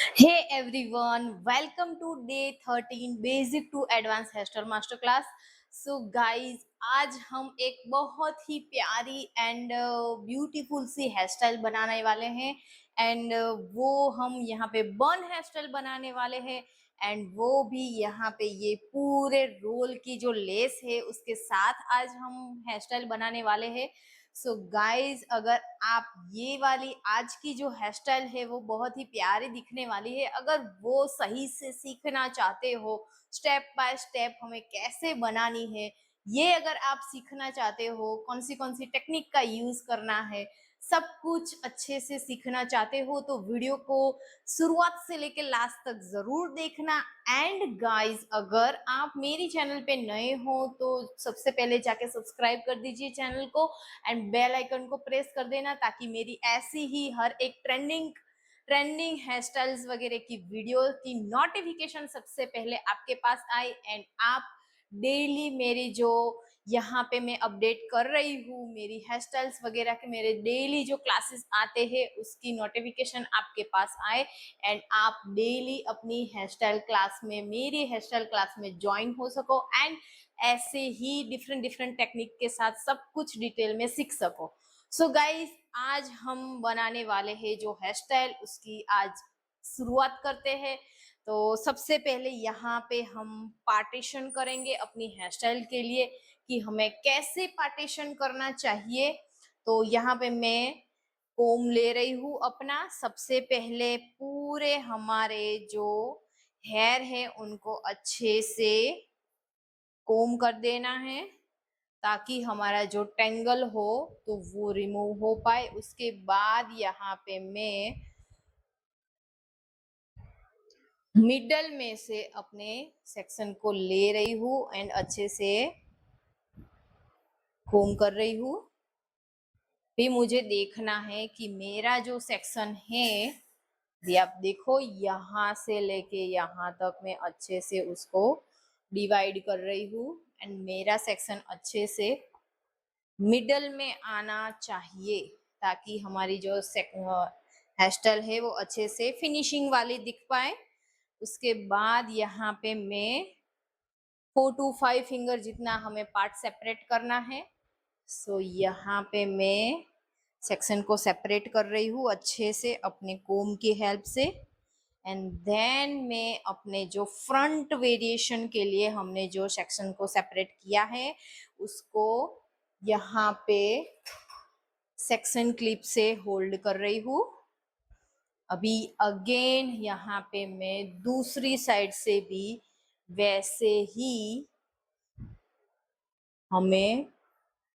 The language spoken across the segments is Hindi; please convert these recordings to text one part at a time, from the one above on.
Hey everyone, welcome to day 13 Basic to Advanced Hairstyle Master Class. So guys, आज हम एक बहुत ही प्यारी एंड ब्यूटीफुल सी हेयर स्टाइल बनाने वाले हैं एंड वो हम यहाँ पे बन हेयर स्टाइल बनाने वाले हैं एंड वो भी यहाँ पे ये पूरे रोल की जो लेस है उसके साथ आज हम हेयर स्टाइल बनाने वाले हैं। सो गाइज, अगर आप ये वाली आज की जो हेयर स्टाइल है वो बहुत ही प्यारी दिखने वाली है, अगर वो सही से सीखना चाहते हो स्टेप बाय स्टेप हमें कैसे बनानी है, ये अगर आप सीखना चाहते हो कौन सी टेक्निक का यूज करना है, सब कुछ अच्छे से सीखना चाहते हो तो वीडियो को शुरुआत से लेकर लास्ट तक जरूर देखना। एंड गाइस, अगर आप मेरी चैनल पे नए हो तो सबसे पहले जाके सब्सक्राइब कर दीजिए चैनल को एंड बेल आइकन को प्रेस कर देना ताकि मेरी ऐसी ही हर एक ट्रेंडिंग हेयर स्टाइल्स वगैरह की वीडियो की नोटिफिकेशन सबसे पहले आपके पास आए एंड आप डेली मेरी जो यहाँ पे मैं अपडेट कर रही हूँ मेरी हेयर स्टाइल्स वगैरह के मेरे डेली जो क्लासेस आते हैं उसकी नोटिफिकेशन आपके पास आए एंड आप डेली अपनी हेयर स्टाइल क्लास में मेरी हेयर स्टाइल क्लास में ज्वाइन हो सको एंड ऐसे ही डिफरेंट टेक्निक के साथ सब कुछ डिटेल में सीख सको। सो गाइस, आज हम बनाने वाले हैं जो हेयर स्टाइल उसकी आज शुरुआत करते हैं। तो सबसे पहले यहाँ पे हम पार्टीशन करेंगे अपनी हेयर स्टाइल के लिए कि हमें कैसे पार्टीशन करना चाहिए। तो यहाँ पे मैं कोम ले रही हूँ अपना। सबसे पहले पूरे हमारे जो हेयर है उनको अच्छे से कोम कर देना है ताकि हमारा जो टेंगल हो तो वो रिमूव हो पाए। उसके बाद यहाँ पे मैं मिडल में से अपने सेक्शन को ले रही हूँ एंड अच्छे से कोम कर रही हूँ। भी मुझे देखना है कि मेरा जो सेक्शन है ये आप देखो यहाँ से लेके यहाँ तक मैं अच्छे से उसको डिवाइड कर रही हूँ एंड मेरा सेक्शन अच्छे से मिडल में आना चाहिए ताकि हमारी जो हेयर स्टाइल है वो अच्छे से फिनिशिंग वाली दिख पाए। उसके बाद यहाँ पे मैं 4 to 5 फिंगर जितना हमें पार्ट सेपरेट करना है। सो यहाँ पे मैं सेक्शन को सेपरेट कर रही हूँ अच्छे से अपने कोम की हेल्प से एंड देन मैं अपने जो फ्रंट वेरिएशन के लिए हमने जो सेक्शन को सेपरेट किया है उसको यहाँ पे सेक्शन क्लिप से होल्ड कर रही हूँ। अभी अगेन यहाँ पे मैं दूसरी साइड से भी वैसे ही हमें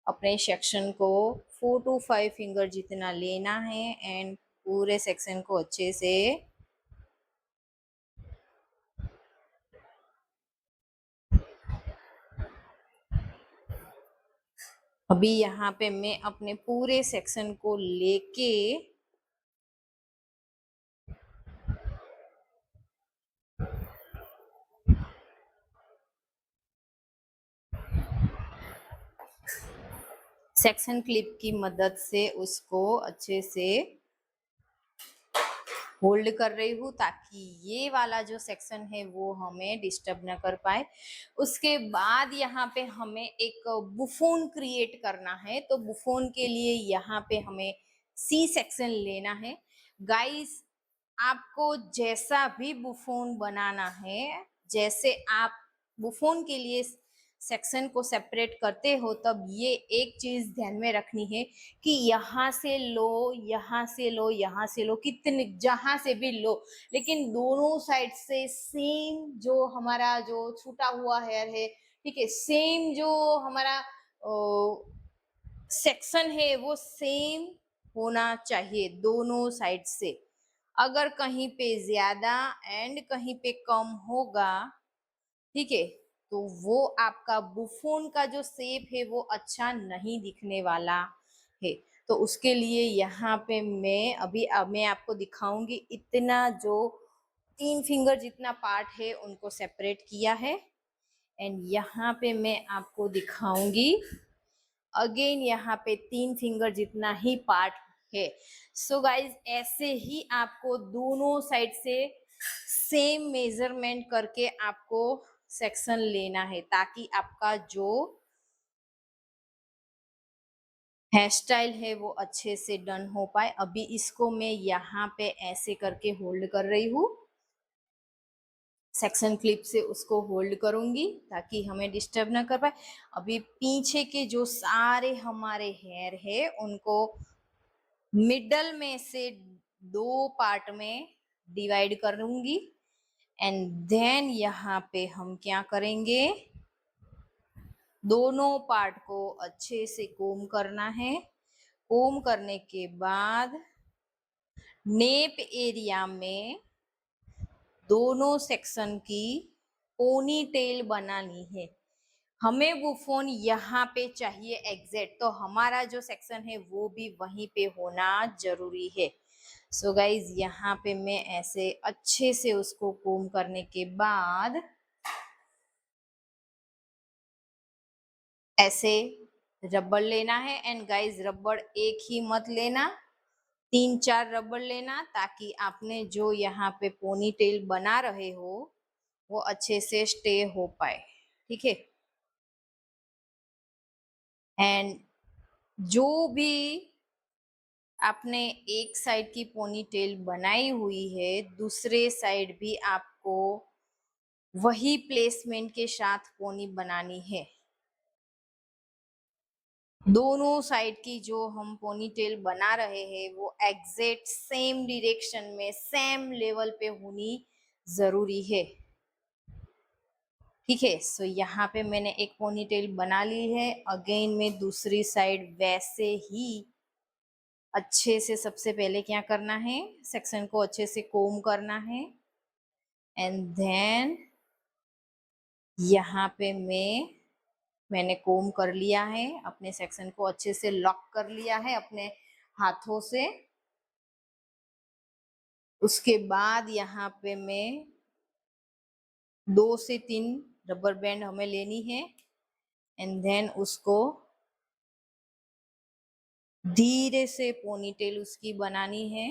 अपने सेक्शन को 4 to 5 फिंगर जितना लेना है एंड पूरे सेक्शन को अच्छे से अभी यहाँ पे मैं अपने पूरे सेक्शन को लेके सेक्शन क्लिप की मदद से उसको अच्छे से होल्ड कर रही हूँ ताकि ये वाला जो सेक्शन है वो हमें डिस्टर्ब न कर पाए। उसके बाद यहाँ पे हमें एक बुफोन क्रिएट करना है तो बुफोन के लिए यहाँ पे हमें सी सेक्शन लेना है। गाइस, आपको जैसा भी बुफोन बनाना है, जैसे आप बुफोन के लिए सेक्शन को सेपरेट करते हो तब ये एक चीज ध्यान में रखनी है कि यहाँ से लो, यहाँ से लो, यहाँ से लो, कितने जहां से भी लो, लेकिन दोनों साइड से सेम जो हमारा जो छूटा हुआ हेयर है, ठीक है, सेम जो हमारा सेक्शन है वो सेम होना चाहिए दोनों साइड से। अगर कहीं पे ज्यादा एंड कहीं पे कम होगा, ठीक है, तो वो आपका बुफोन का जो शेप है वो अच्छा नहीं दिखने वाला है। तो उसके लिए यहाँ पे मैं अब मैं आपको दिखाऊंगी इतना जो 3 फिंगर जितना पार्ट है उनको सेपरेट किया है एंड यहाँ पे मैं आपको दिखाऊंगी अगेन यहाँ पे 3 फिंगर जितना ही पार्ट है। सो गाइज ऐसे ही आपको दोनों साइड से सेम मेजरमेंट करके आपको सेक्शन लेना है, ताकि आपका जो हेयर स्टाइल है वो अच्छे से डन हो पाए। अभी इसको मैं यहाँ पे ऐसे करके होल्ड कर रही हूँ, सेक्शन क्लिप से उसको होल्ड करूंगी ताकि हमें डिस्टर्ब ना कर पाए। अभी पीछे के जो सारे हमारे हेयर है उनको मिडल में से दो पार्ट में डिवाइड करूंगी, एंड देन यहाँ पे हम क्या करेंगे, दोनों पार्ट को अच्छे से कोम करना है। कोम करने के बाद नेप एरिया में दोनों सेक्शन की पोनी टेल बनानी है। हमें वो फोन यहाँ पे चाहिए एग्जैक्ट, तो हमारा जो सेक्शन है वो भी वहीं पे होना जरूरी है। सो गाइज यहाँ पे मैं ऐसे अच्छे से उसको कोम करने के बाद ऐसे रबड़ लेना है, एंड गाइज रबड़ एक ही मत लेना, 3-4 रबड़ लेना, ताकि आपने जो यहाँ पे पोनी टेल बना रहे हो वो अच्छे से स्टे हो पाए। ठीक है, एंड जो भी आपने एक साइड की पोनी टेल बनाई हुई है, दूसरे साइड भी आपको वही प्लेसमेंट के साथ पोनी बनानी है। दोनों साइड की जो हम पोनी टेल बना रहे हैं वो एग्जैक्ट सेम डायरेक्शन में सेम लेवल पे होनी जरूरी है। ठीक है, सो यहाँ पे मैंने एक पोनी टेल बना ली है। अगेन में दूसरी साइड वैसे ही अच्छे से सबसे पहले क्या करना है, सेक्शन को अच्छे से कोम करना है, एंड देन यहाँ पे मैंने कोम कर लिया है, अपने सेक्शन को अच्छे से लॉक कर लिया है अपने हाथों से। उसके बाद यहाँ पे मैं 2 से 3 रबर बैंड हमें लेनी है, एंड देन उसको धीरे से पोनीटेल उसकी बनानी है।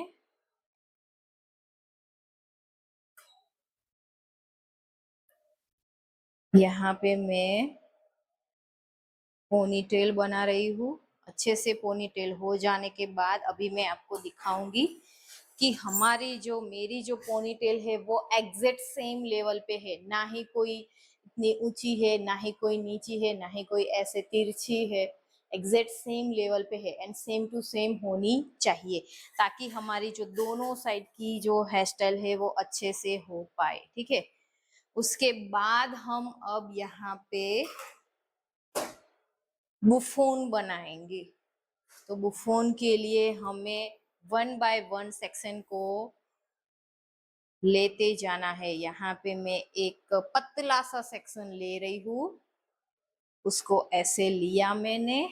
यहाँ पे मैं पोनीटेल बना रही हूँ। अच्छे से पोनीटेल हो जाने के बाद अभी मैं आपको दिखाऊंगी कि हमारी जो मेरी जो पोनीटेल है वो एग्जैक्ट सेम लेवल पे है, ना ही कोई इतनी ऊंची है, ना ही कोई नीची है, ना ही कोई ऐसे तिरछी है। एग्जैक्ट सेम लेवल पे है एंड सेम टू सेम होनी चाहिए, ताकि हमारी जो दोनों साइड की जो हेयर स्टाइल है वो अच्छे से हो पाए। ठीक है, उसके बाद हम अब यहाँ पे बुफोन बनाएंगे। तो बुफोन के लिए हमें 1 बाय 1 सेक्शन को लेते जाना है। यहाँ पे मैं एक पतला सा सेक्शन ले रही हूँ, उसको ऐसे लिया मैंने,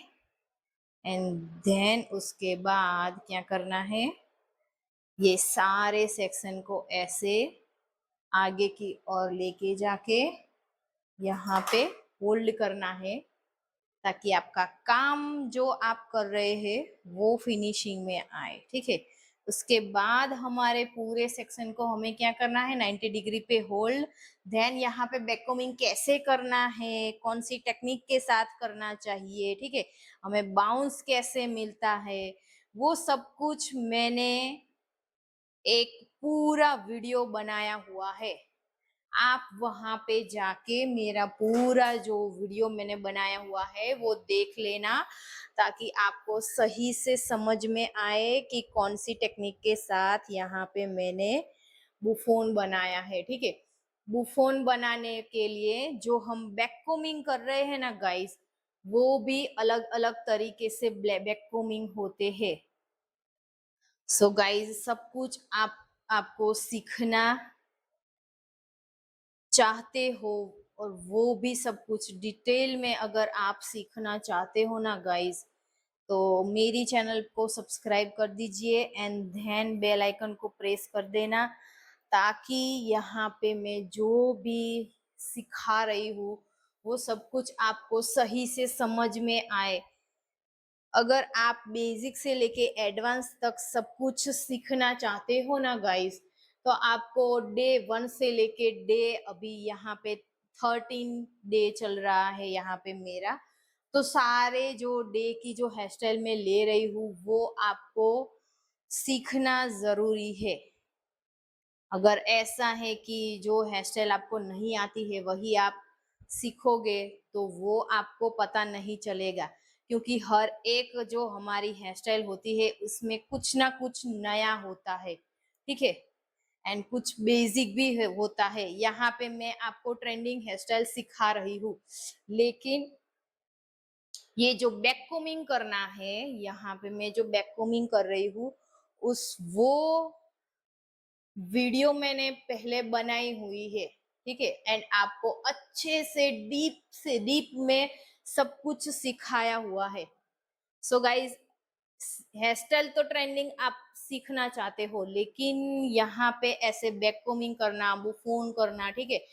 एंड देन उसके बाद क्या करना है, ये सारे सेक्शन को ऐसे आगे की ओर लेके जाके यहाँ पे होल्ड करना है, ताकि आपका काम जो आप कर रहे हैं वो फिनिशिंग में आए। ठीक है, उसके बाद हमारे पूरे सेक्शन को हमें क्या करना है, 90 डिग्री पे होल्ड। देन यहाँ पे बैककोमिंग कैसे करना है, कौन सी टेक्निक के साथ करना चाहिए, ठीक है, हमें बाउंस कैसे मिलता है, वो सब कुछ मैंने एक पूरा वीडियो बनाया हुआ है। आप वहां पे जाके मेरा पूरा जो वीडियो मैंने बनाया हुआ है वो देख लेना, ताकि आपको सही से समझ में आए कि कौन सी टेक्निक के साथ यहाँ पे मैंने बुफोन बनाया है। ठीक है, बुफोन बनाने के लिए जो हम बैककोमिंग कर रहे हैं ना गाइस, वो भी अलग अलग तरीके से बैककोमिंग होते हैं। सो गाइस सब कुछ आपको सीखना चाहते हो, और वो भी सब कुछ डिटेल में अगर आप सीखना चाहते हो ना गाइस, तो मेरी चैनल को सब्सक्राइब कर दीजिए एंड देन बेल आइकन को प्रेस कर देना, ताकि यहाँ पे मैं जो भी सिखा रही हूँ वो सब कुछ आपको सही से समझ में आए। अगर आप बेसिक से लेके एडवांस तक सब कुछ सीखना चाहते हो ना गाइस, तो आपको डे 1 से लेके डे अभी यहाँ पे 13 डे चल रहा है यहाँ पे मेरा, तो सारे जो डे की जो हेयर स्टाइल में ले रही हूँ वो आपको सीखना जरूरी है। अगर ऐसा है कि जो हेयर स्टाइल आपको नहीं आती है वही आप सीखोगे तो वो आपको पता नहीं चलेगा, क्योंकि हर एक जो हमारी हेयर स्टाइल होती है उसमें कुछ ना कुछ नया होता है, ठीक है, एंड कुछ बेसिक भी होता है। यहाँ पे मैं आपको ट्रेंडिंग हेयर स्टाइल सिखा रही हूँ, लेकिन ये जो बैक कोमिंग करना है, यहाँ पे मैं जो बैक कोमिंग कर रही हूँ उस वो वीडियो मैंने पहले बनाई हुई है, ठीक है, एंड आपको अच्छे से डीप में सब कुछ सिखाया हुआ है। सो गाइज, हेयर स्टाइल तो ट्रेंडिंग आप सीखना चाहते हो, लेकिन यहाँ पे ऐसे बैक कोमिंग करना, वो फोन करना, ठीक है,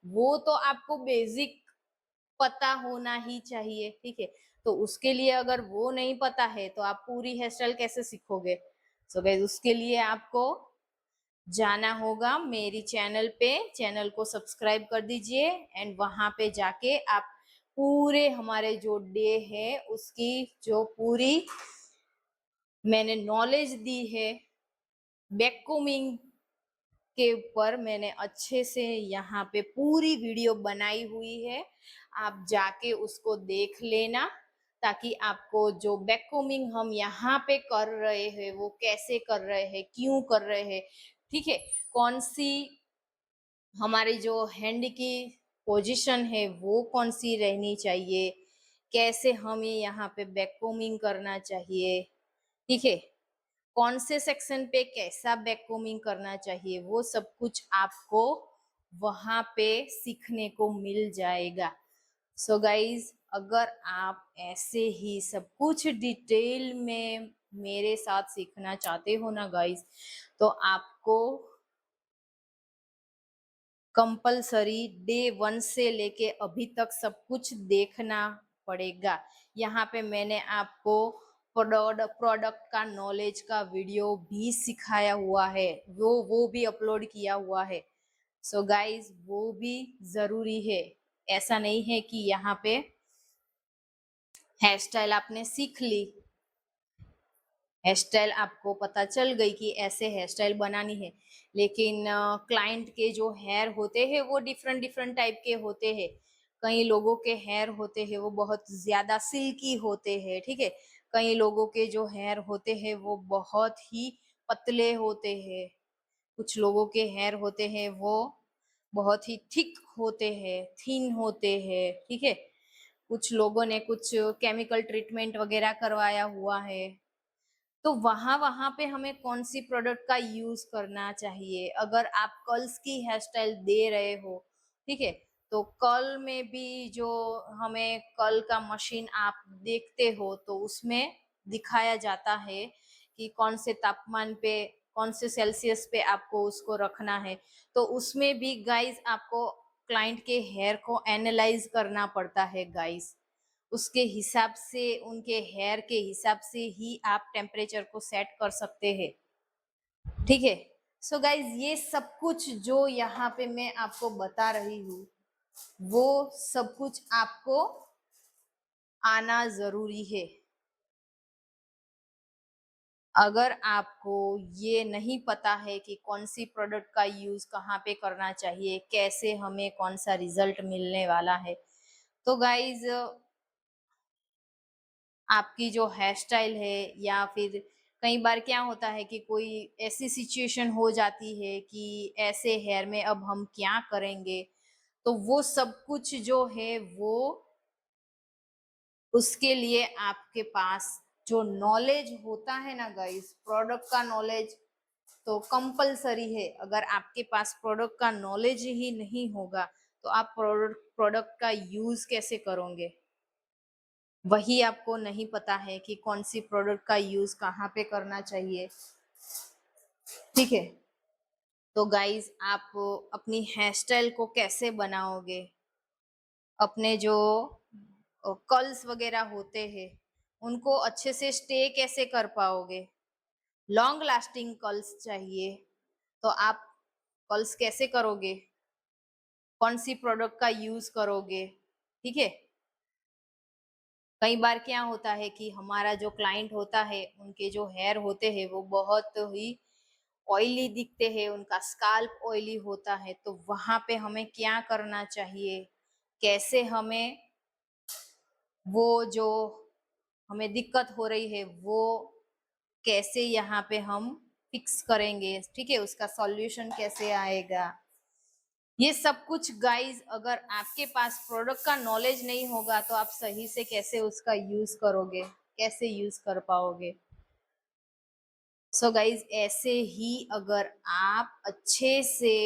वो तो आपको बेसिक पता होना ही चाहिए, ठीक है। तो उसके लिए अगर वो नहीं पता है तो आप पूरी हेयर स्टाइल कैसे सीखोगे? सो गाइज, उसके लिए आपको जाना होगा मेरी चैनल पे, चैनल को सब्सक्राइब कर दीजिए एंड वहां पे जाके आप पूरे हमारे जो डे है उसकी जो पूरी मैंने नॉलेज दी है बैककोमिंग के ऊपर, मैंने अच्छे से यहाँ पे पूरी वीडियो बनाई हुई है, आप जाके उसको देख लेना, ताकि आपको जो बैककोमिंग हम यहाँ पे कर रहे हैं वो कैसे कर रहे हैं, क्यों कर रहे हैं, ठीक है, कौन सी हमारी जो हैंड की पोजीशन है वो कौन सी रहनी चाहिए, कैसे हमें यहाँ पे बैक कोमिंग करना चाहिए, ठीक है, कौन से सेक्शन पे कैसा बैक कोमिंग करना चाहिए, वो सब कुछ आपको वहां पे सीखने को मिल जाएगा। सो गाइज, अगर आप ऐसे ही सब कुछ डिटेल में मेरे साथ सीखना चाहते हो ना गाइज, तो आपको कंपलसरी डे 1 से लेके अभी तक सब कुछ देखना पड़ेगा। यहाँ पे मैंने आपको प्रोडक्ट का नॉलेज का वीडियो भी सिखाया हुआ है, वो भी अपलोड किया हुआ है। सो गाइज, वो भी जरूरी है। ऐसा नहीं है कि यहाँ पे हेयर स्टाइल आपने सीख ली, हेयर स्टाइल आपको पता चल गई कि ऐसे हेयर स्टाइल बनानी है, लेकिन क्लाइंट के जो हेयर होते हैं वो डिफरेंट डिफरेंट टाइप के होते हैं। कई लोगों के हेयर होते हैं वो बहुत ज्यादा सिल्की होते हैं, ठीक है, कई लोगों के जो हेयर होते हैं वो बहुत ही पतले होते हैं, कुछ लोगों के हेयर होते हैं वो बहुत ही थिक होते हैं, थिन होते हैं, ठीक है, कुछ लोगों ने कुछ केमिकल ट्रीटमेंट वगैरह करवाया हुआ है। तो वहां वहां पे हमें कौन सी प्रोडक्ट का यूज करना चाहिए? अगर आप कर्ल्स की हेयर स्टाइल दे रहे हो, ठीक है, तो कर्ल में भी जो हमें कर्ल का मशीन आप देखते हो तो उसमें दिखाया जाता है कि कौन से तापमान पे, कौन से सेल्सियस पे आपको उसको रखना है। तो उसमें भी गाइस आपको क्लाइंट के हेयर को एनालाइज करना पड़ता है गाइस, उसके हिसाब से, उनके हेयर के हिसाब से ही आप टेम्परेचर को सेट कर सकते हैं, ठीक है। सो गाइज, ये सब कुछ जो यहाँ पे मैं आपको बता रही हूँ वो सब कुछ आपको आना जरूरी है। अगर आपको ये नहीं पता है कि कौन सी प्रोडक्ट का यूज कहाँ पे करना चाहिए, कैसे हमें कौन सा रिजल्ट मिलने वाला है, तो गाइज आपकी जो हेयर स्टाइल है, या फिर कई बार क्या होता है कि कोई ऐसी सिचुएशन हो जाती है कि ऐसे हेयर में अब हम क्या करेंगे, तो वो सब कुछ जो है वो उसके लिए आपके पास जो नॉलेज होता है ना गाइस, प्रोडक्ट का नॉलेज तो कंपलसरी है। अगर आपके पास प्रोडक्ट का नॉलेज ही नहीं होगा तो आप प्रोडक्ट का यूज कैसे करोगे? वही आपको नहीं पता है कि कौन सी प्रोडक्ट का यूज कहाँ पे करना चाहिए, ठीक है। तो गाइज, आप अपनी हेयर स्टाइल को कैसे बनाओगे? अपने जो कर्ल्स वगैरह होते हैं उनको अच्छे से स्टे कैसे कर पाओगे? लॉन्ग लास्टिंग कर्ल्स चाहिए, तो आप कर्ल्स कैसे करोगे? कौन सी प्रोडक्ट का यूज़ करोगे? ठीक है? कई बार क्या होता है कि हमारा जो क्लाइंट होता है, उनके जो हेयर होते हैं, वो बहुत ही ऑयली दिखते हैं, उनका स्काल्प ऑयली होता है, तो वहाँ पे हमें क्या करना चाहिए? कैसे हमें वो जो हमें दिक्कत हो रही है, वो कैसे यहाँ पे हम फिक्स करेंगे, ठीक है? उसका सॉल्यूशन कैसे आएगा? ये सब कुछ गाइस अगर आपके पास प्रोडक्ट का नॉलेज नहीं होगा तो आप सही से कैसे उसका यूज करोगे, कैसे यूज कर पाओगे? सो गाइस ऐसे ही अगर आप अच्छे से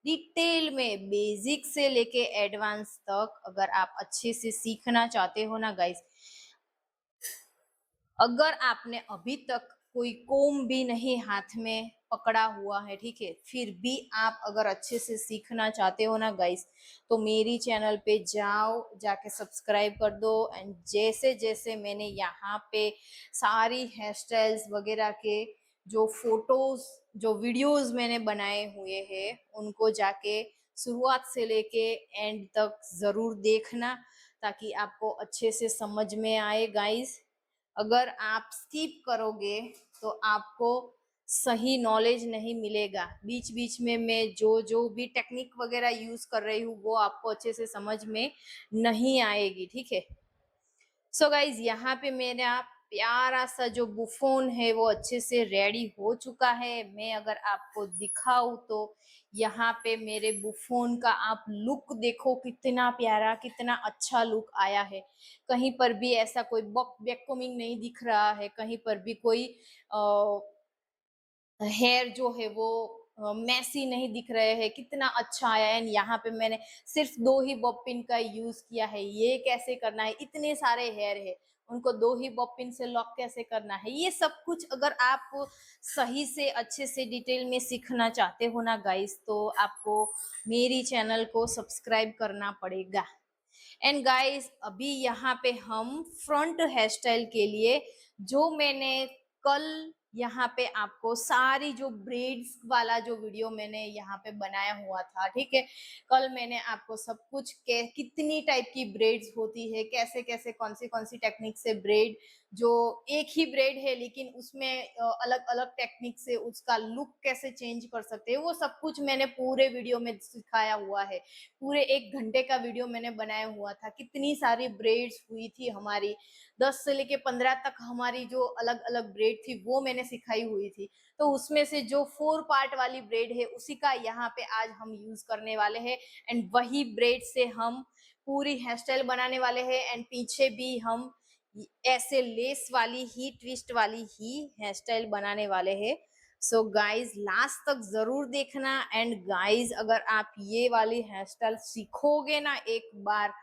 डिटेल में बेसिक से लेके एडवांस तक अगर आप अच्छे से सीखना चाहते हो ना गाइस, अगर आपने अभी तक कोई कोम भी नहीं हाथ में पकड़ा हुआ है, ठीक है, फिर भी आप अगर अच्छे से सीखना चाहते हो ना गाइस, तो मेरी चैनल पे जाओ, जाके सब्सक्राइब कर दो। एंड जैसे जैसे मैंने यहाँ पे सारी हेयर स्टाइल्स वगैरह के जो फोटोज जो वीडियोस मैंने बनाए हुए हैं, उनको जाके शुरुआत से लेके एंड तक जरूर देखना, ताकि आपको अच्छे से समझ में आए गाइस। अगर आप स्किप करोगे तो आपको सही नॉलेज नहीं मिलेगा। बीच बीच में मैं जो जो भी टेक्निक वगैरह यूज कर रही हूँ वो आपको अच्छे से समझ में नहीं आएगी, ठीक है? सो गाइज यहाँ पे मेरा प्यारा सा जो बुफोन है वो अच्छे से रेडी हो चुका है। मैं अगर आपको दिखाऊं तो यहाँ पे मेरे बुफोन का आप लुक देखो, कितना प्यारा, कितना अच्छा लुक आया है। कहीं पर भी ऐसा कोई बैककोमिंग नहीं दिख रहा है, कहीं पर भी कोई हेयर जो है वो मैसी नहीं दिख रहे हैं, कितना अच्छा आया है। एंड यहाँ पे मैंने सिर्फ 2 ही बॉब पिन का यूज किया है। ये कैसे करना है, इतने सारे हेयर है, उनको 2 ही बॉब पिन से लॉक कैसे करना है, ये सब कुछ अगर आप सही से अच्छे से डिटेल में सीखना चाहते हो ना गाइस, तो आपको मेरी चैनल को सब्सक्राइब करना पड़ेगा। एंड गाइस अभी यहाँ पे हम फ्रंट हेयर स्टाइल के लिए जो मैंने कल यहाँ पे आपको सारी जो ब्रेड्स वाला जो वीडियो मैंने यहाँ पे बनाया हुआ था, ठीक है, कल मैंने आपको सब कुछ कितनी टाइप की ब्रेड्स होती है, कैसे कैसे कौन सी टेक्निक से ब्रेड, जो एक ही ब्रेड है लेकिन उसमें अलग अलग टेक्निक से उसका लुक कैसे चेंज कर सकते हैं, वो सब कुछ मैंने पूरे वीडियो में सिखाया हुआ है। पूरे 1 घंटे का वीडियो मैंने बनाया हुआ था। कितनी सारी ब्रेड्स हुई थी हमारी, 10 से लेके 15 तक हमारी जो अलग अलग ब्रेड थी वो मैंने सिखाई हुई थी। तो उसमें से जो 4 पार्ट वाली ब्रेड है उसी का यहाँ पे आज हम यूज करने वाले हैं। एंड वही ब्रेड से हम पूरी हेयर स्टाइल बनाने वाले हैं। एंड पीछे भी हम ऐसे लेस वाली ही, ट्विस्ट वाली ही हेयर स्टाइल बनाने वाले हैं। सो गाइज लास्ट तक जरूर देखना। एंड गाइज अगर आप ये वाली हेयर स्टाइल सीखोगे ना एक बार,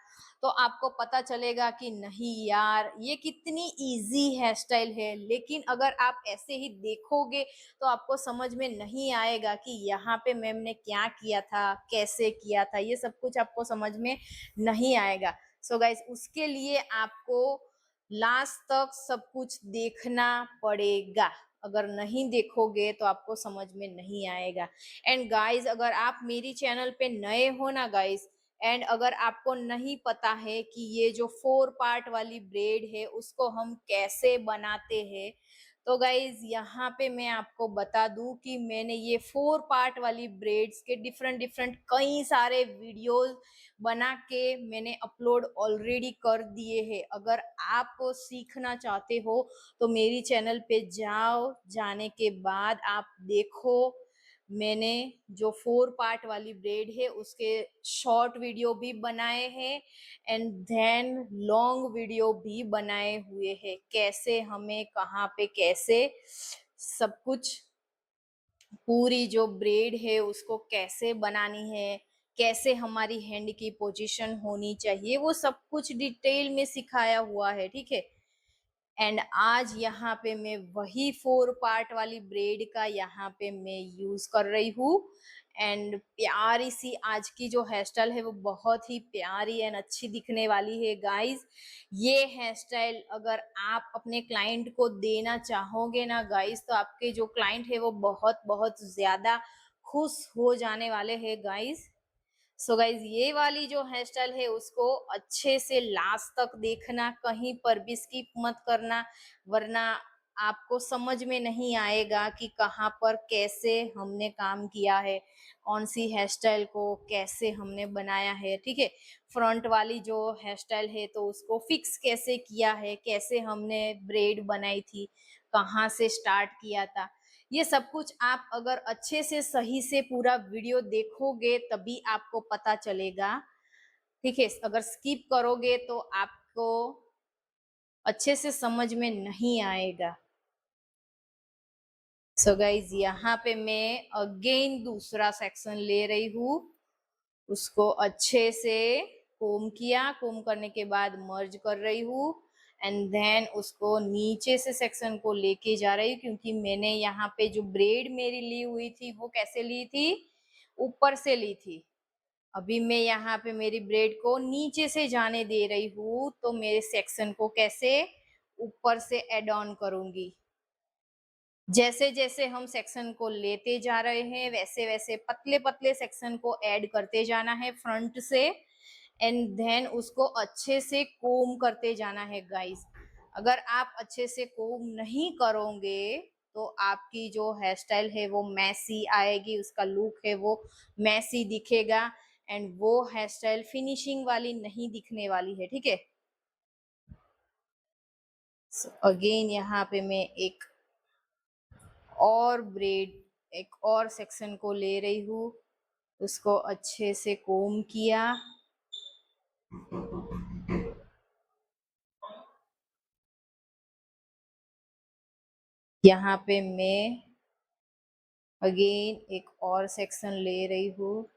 तो आपको पता चलेगा कि नहीं यार ये कितनी इजी हेयर स्टाइल है। लेकिन अगर आप ऐसे ही देखोगे तो आपको समझ में नहीं आएगा कि यहाँ पे मैम ने क्या किया था, कैसे किया था, ये सब कुछ आपको समझ में नहीं आएगा। सो गाइज उसके लिए आपको लास्ट तक सब कुछ देखना पड़ेगा। अगर नहीं देखोगे तो आपको समझ में नहीं आएगा। एंड गाइज अगर आप मेरी चैनल पे नए हो ना गाइज, एंड अगर आपको नहीं पता है कि ये जो 4 पार्ट वाली ब्रेड है उसको हम कैसे बनाते हैं, तो गाइज यहाँ पे मैं आपको बता दूं कि मैंने ये 4 पार्ट वाली ब्रेड्स के डिफरेंट डिफरेंट कई सारे वीडियोस बना के मैंने अपलोड ऑलरेडी कर दिए हैं। अगर आप सीखना चाहते हो तो मेरी चैनल पे जाओ, जाने के बाद आप देखो मैंने जो 4 पार्ट वाली ब्रेड है उसके शॉर्ट वीडियो भी बनाए हैं एंड देन लॉन्ग वीडियो भी बनाए हुए हैं, कैसे हमें कहाँ पे कैसे सब कुछ पूरी जो ब्रेड है उसको कैसे बनानी है, कैसे हमारी हैंड की पोजीशन होनी चाहिए, वो सब कुछ डिटेल में सिखाया हुआ है, ठीक है। एंड आज यहाँ पे मैं वही 4 पार्ट वाली ब्रेड का यहाँ पे मैं यूज कर रही हूँ। एंड प्यारी सी आज की जो हेयर स्टाइल है वो बहुत ही प्यारी एंड अच्छी दिखने वाली है गाइस। ये हेयर स्टाइल अगर आप अपने क्लाइंट को देना चाहोगे ना गाइस, तो आपके जो क्लाइंट है वो बहुत बहुत ज्यादा खुश हो जाने वाले हैं गाइस। सो गाइज ये वाली जो हेयर स्टाइल है उसको अच्छे से लास्ट तक देखना, कहीं पर भी स्किप मत करना, वरना आपको समझ में नहीं आएगा कि कहाँ पर कैसे हमने काम किया है, कौन सी हेयर स्टाइल को कैसे हमने बनाया है। ठीक है, फ्रंट वाली जो हेयर स्टाइल है तो उसको फिक्स कैसे किया है, कैसे हमने ब्रेड बनाई थी, कहाँ से स्टार्ट किया था, ये सब कुछ आप अगर अच्छे से सही से पूरा वीडियो देखोगे तभी आपको पता चलेगा। ठीक है, अगर स्किप करोगे तो आपको अच्छे से समझ में नहीं आएगा। सो गाइज यहाँ पे मैं अगेन दूसरा सेक्शन ले रही हूँ, उसको अच्छे से कोम किया, कोम करने के बाद मर्ज कर रही हूँ एंड देन उसको नीचे से सेक्शन को लेके जा रही हूँ, क्योंकि मैंने यहाँ पे जो ब्रेड मेरी ली हुई थी वो कैसे ली थी, ऊपर से ली थी। अभी मैं यहाँ पे मेरी ब्रेड को नीचे से जाने दे रही हूँ, तो मेरे सेक्शन को कैसे ऊपर से एड ऑन करूंगी। जैसे जैसे हम सेक्शन को लेते जा रहे हैं वैसे वैसे पतले पतले सेक्शन को ऐड करते जाना है फ्रंट से एंड देन उसको अच्छे से कोम करते जाना है गाइस। अगर आप अच्छे से कोम नहीं करोगे तो आपकी जो हेयर स्टाइल है वो मैसी आएगी, उसका लुक है वो मैसी दिखेगा एंड वो हेयर स्टाइल फिनिशिंग वाली नहीं दिखने वाली है। ठीक है, अगेन यहाँ पे मैं एक और ब्रेड, एक और सेक्शन को ले रही हूँ, उसको अच्छे से कोम किया, यहाँ पे मैं अगेन एक और सेक्शन ले रही हूँ,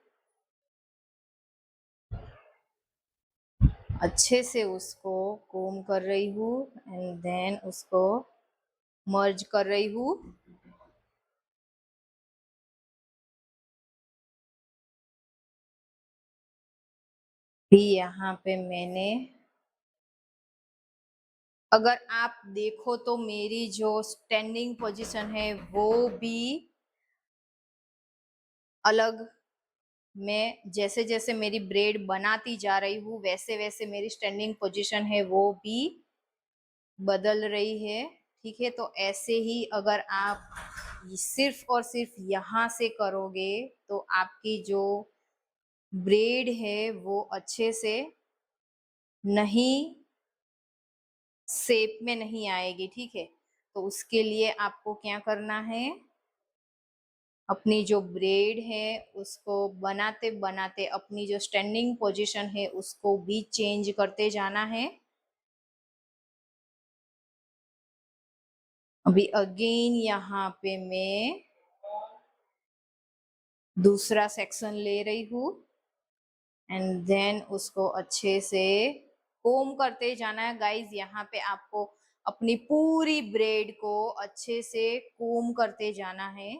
अच्छे से उसको कोम कर रही हूँ एंड देन उसको मर्ज कर रही हूँ। भी यहाँ पे मैंने, अगर आप देखो तो मेरी जो स्टैंडिंग पोजीशन है वो भी अलग, मैं जैसे जैसे मेरी ब्रेड बनाती जा रही हूँ वैसे वैसे मेरी स्टैंडिंग पोजीशन है वो भी बदल रही है। ठीक है, तो ऐसे ही अगर आप सिर्फ और सिर्फ यहाँ से करोगे तो आपकी जो ब्रेड है वो अच्छे से नहीं, शेप में नहीं आएगी। ठीक है, तो उसके लिए आपको क्या करना है, अपनी जो ब्रेड है उसको बनाते बनाते अपनी जो स्टैंडिंग पोजीशन है उसको भी चेंज करते जाना है। अभी अगेन यहाँ पे मैं दूसरा सेक्शन ले रही हूँ एंड देन उसको अच्छे से कोम करते जाना है गाइज। यहाँ पे आपको अपनी पूरी ब्रेड को अच्छे से कोम करते जाना है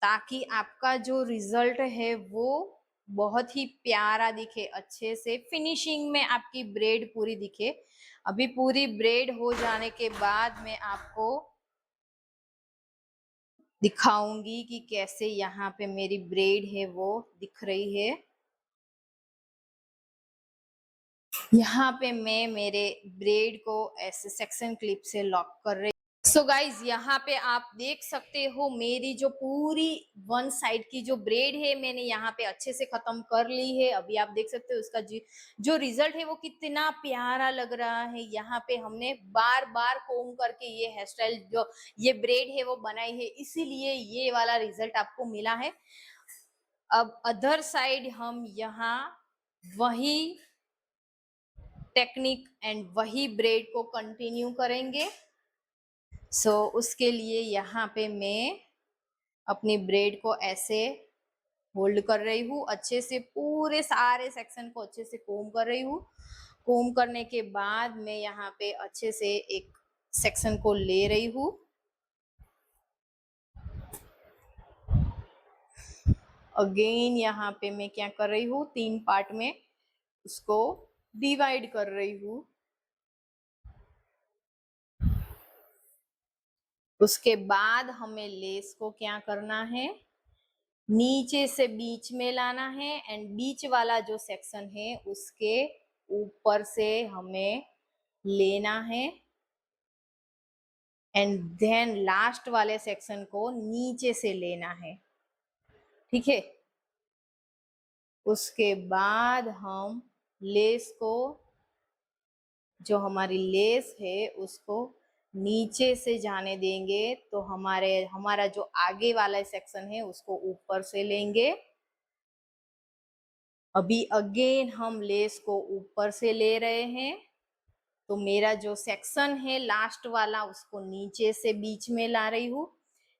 ताकि आपका जो रिजल्ट है वो बहुत ही प्यारा दिखे, अच्छे से फिनिशिंग में आपकी ब्रेड पूरी दिखे। अभी पूरी ब्रेड हो जाने के बाद मैं आपको दिखाऊंगी कि कैसे यहाँ पे मेरी ब्रेड है वो दिख रही है। यहाँ पे मैं मेरे ब्रेड को ऐसे सेक्शन क्लिप से लॉक कर रही। सो गाइज यहाँ पे आप देख सकते हो मेरी जो पूरी वन साइड की जो ब्रेड है मैंने यहाँ पे अच्छे से खत्म कर ली है। अभी आप देख सकते हो उसका जो रिजल्ट है वो कितना प्यारा लग रहा है। यहाँ पे हमने बार बार कोम करके ये हेयर स्टाइल जो ये ब्रेड है वो बनाई है, इसीलिए ये वाला रिजल्ट आपको मिला है। अब अदर साइड हम यहाँ वही टेक्निक एंड वही ब्रेड को कंटिन्यू करेंगे। उसके लिए यहाँ पे मैं अपनी ब्रेड को ऐसे होल्ड कर रही हूँ, अच्छे से पूरे सारे सेक्शन को अच्छे से कोम कर रही हूँ। कोम करने के बाद मैं यहाँ पे अच्छे से एक सेक्शन को ले रही हूँ। अगेन यहाँ पे मैं क्या कर रही हूँ, 3 पार्ट में उसको डिवाइड कर रही हूँ। उसके बाद हमें लेस को क्या करना है, नीचे से बीच में लाना है एंड बीच वाला जो सेक्शन है उसके ऊपर से हमें लेना है एंड देन लास्ट वाले सेक्शन को नीचे से लेना है, ठीक है। उसके बाद हम लेस को, जो हमारी लेस है उसको नीचे से जाने देंगे, तो हमारा जो आगे वाला सेक्शन है उसको ऊपर से लेंगे। अभी अगेन हम लेस को ऊपर से ले रहे हैं, तो मेरा जो सेक्शन है लास्ट वाला उसको नीचे से बीच में ला रही हूँ।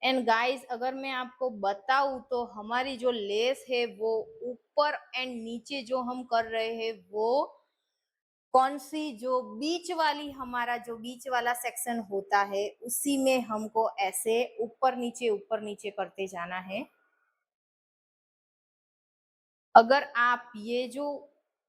एंड गाइस, अगर मैं आपको बताऊं तो हमारी जो लेस है वो ऊपर एंड नीचे जो हम कर रहे हैं वो कौन सी, जो बीच वाली, हमारा जो बीच वाला सेक्शन होता है उसी में हमको ऐसे ऊपर नीचे करते जाना है। अगर आप ये जो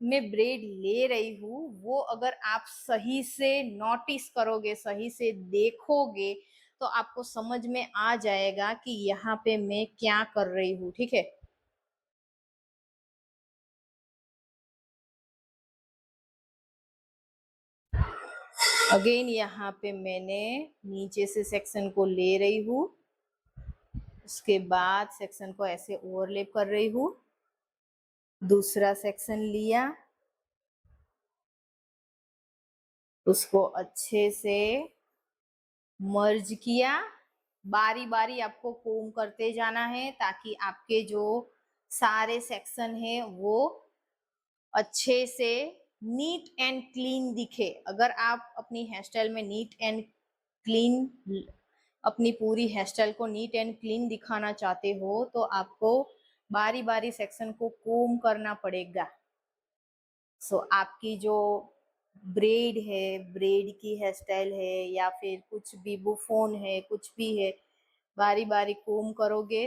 मैं ब्रेड ले रही हूँ वो अगर आप सही से नोटिस करोगे, सही से देखोगे, तो आपको समझ में आ जाएगा कि यहाँ पे मैं क्या कर रही हूँ, ठीक है। अगेन यहाँ पे मैंने नीचे से सेक्शन को ले रही हूँ, उसके बाद सेक्शन को ऐसे ओवरलैप कर रही हूँ, दूसरा सेक्शन लिया, उसको अच्छे से मर्ज किया। बारी बारी आपको कोम करते जाना है ताकि आपके जो सारे सेक्शन है वो अच्छे से नीट एंड क्लीन दिखे। अगर आप अपनी हेयर स्टाइल में नीट एंड क्लीन, अपनी पूरी हेयर स्टाइल को नीट एंड क्लीन दिखाना चाहते हो तो आपको बारी बारी सेक्शन को कोम करना पड़ेगा। सो आपकी जो ब्रेड है, ब्रेड की हेयर स्टाइल है या फिर कुछ भी बुफोन है, कुछ भी है, बारी बारी कोम करोगे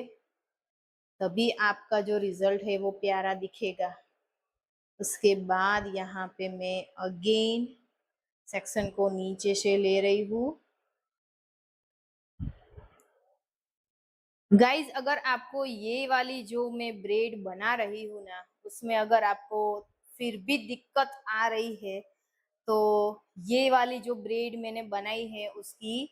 तभी आपका जो रिजल्ट है वो प्यारा दिखेगा। उसके बाद यहाँ पे मैं अगेन सेक्शन को नीचे से ले रही हूँ। गाइज, अगर आपको ये वाली जो मैं ब्रेड बना रही हूँ ना, उसमें अगर आपको फिर भी दिक्कत आ रही है तो ये वाली जो ब्रेड मैंने बनाई है उसकी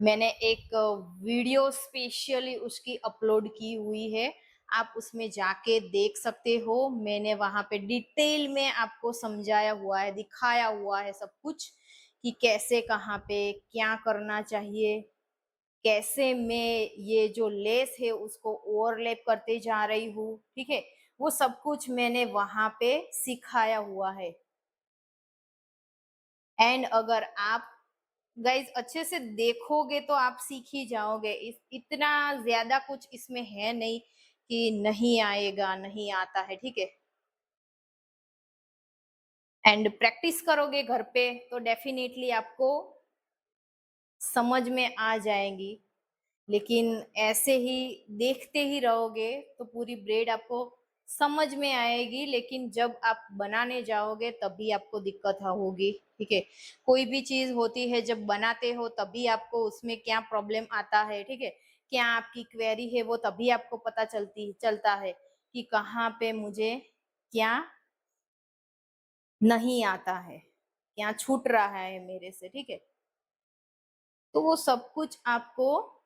मैंने एक वीडियो स्पेशली उसकी अपलोड की हुई है, आप उसमें जाके देख सकते हो। मैंने वहां पे डिटेल में आपको समझाया हुआ है, दिखाया हुआ है सब कुछ कि कैसे, कहाँ पे क्या करना चाहिए, कैसे मैं ये जो लेस है उसको ओवरलैप करते जा रही हूँ, ठीक है। वो सब कुछ मैंने वहां पे सिखाया हुआ है। एंड अगर आप गाइज अच्छे से देखोगे तो आप सीख ही जाओगे। इतना ज्यादा कुछ इसमें है नहीं कि नहीं आएगा, नहीं आता है, ठीक है। एंड प्रैक्टिस करोगे घर पे तो डेफिनेटली आपको समझ में आ जाएंगी। लेकिन ऐसे ही देखते ही रहोगे तो पूरी ब्रेड आपको समझ में आएगी, लेकिन जब आप बनाने जाओगे तभी आपको दिक्कत होगी, ठीक है। कोई भी चीज होती है जब बनाते हो तभी आपको उसमें क्या प्रॉब्लम आता है, ठीक है, क्या आपकी क्वेरी है वो तभी आपको पता चलता है कि कहाँ पे मुझे क्या नहीं आता है, क्या छूट रहा है मेरे से, ठीक है। तो वो सब कुछ आपको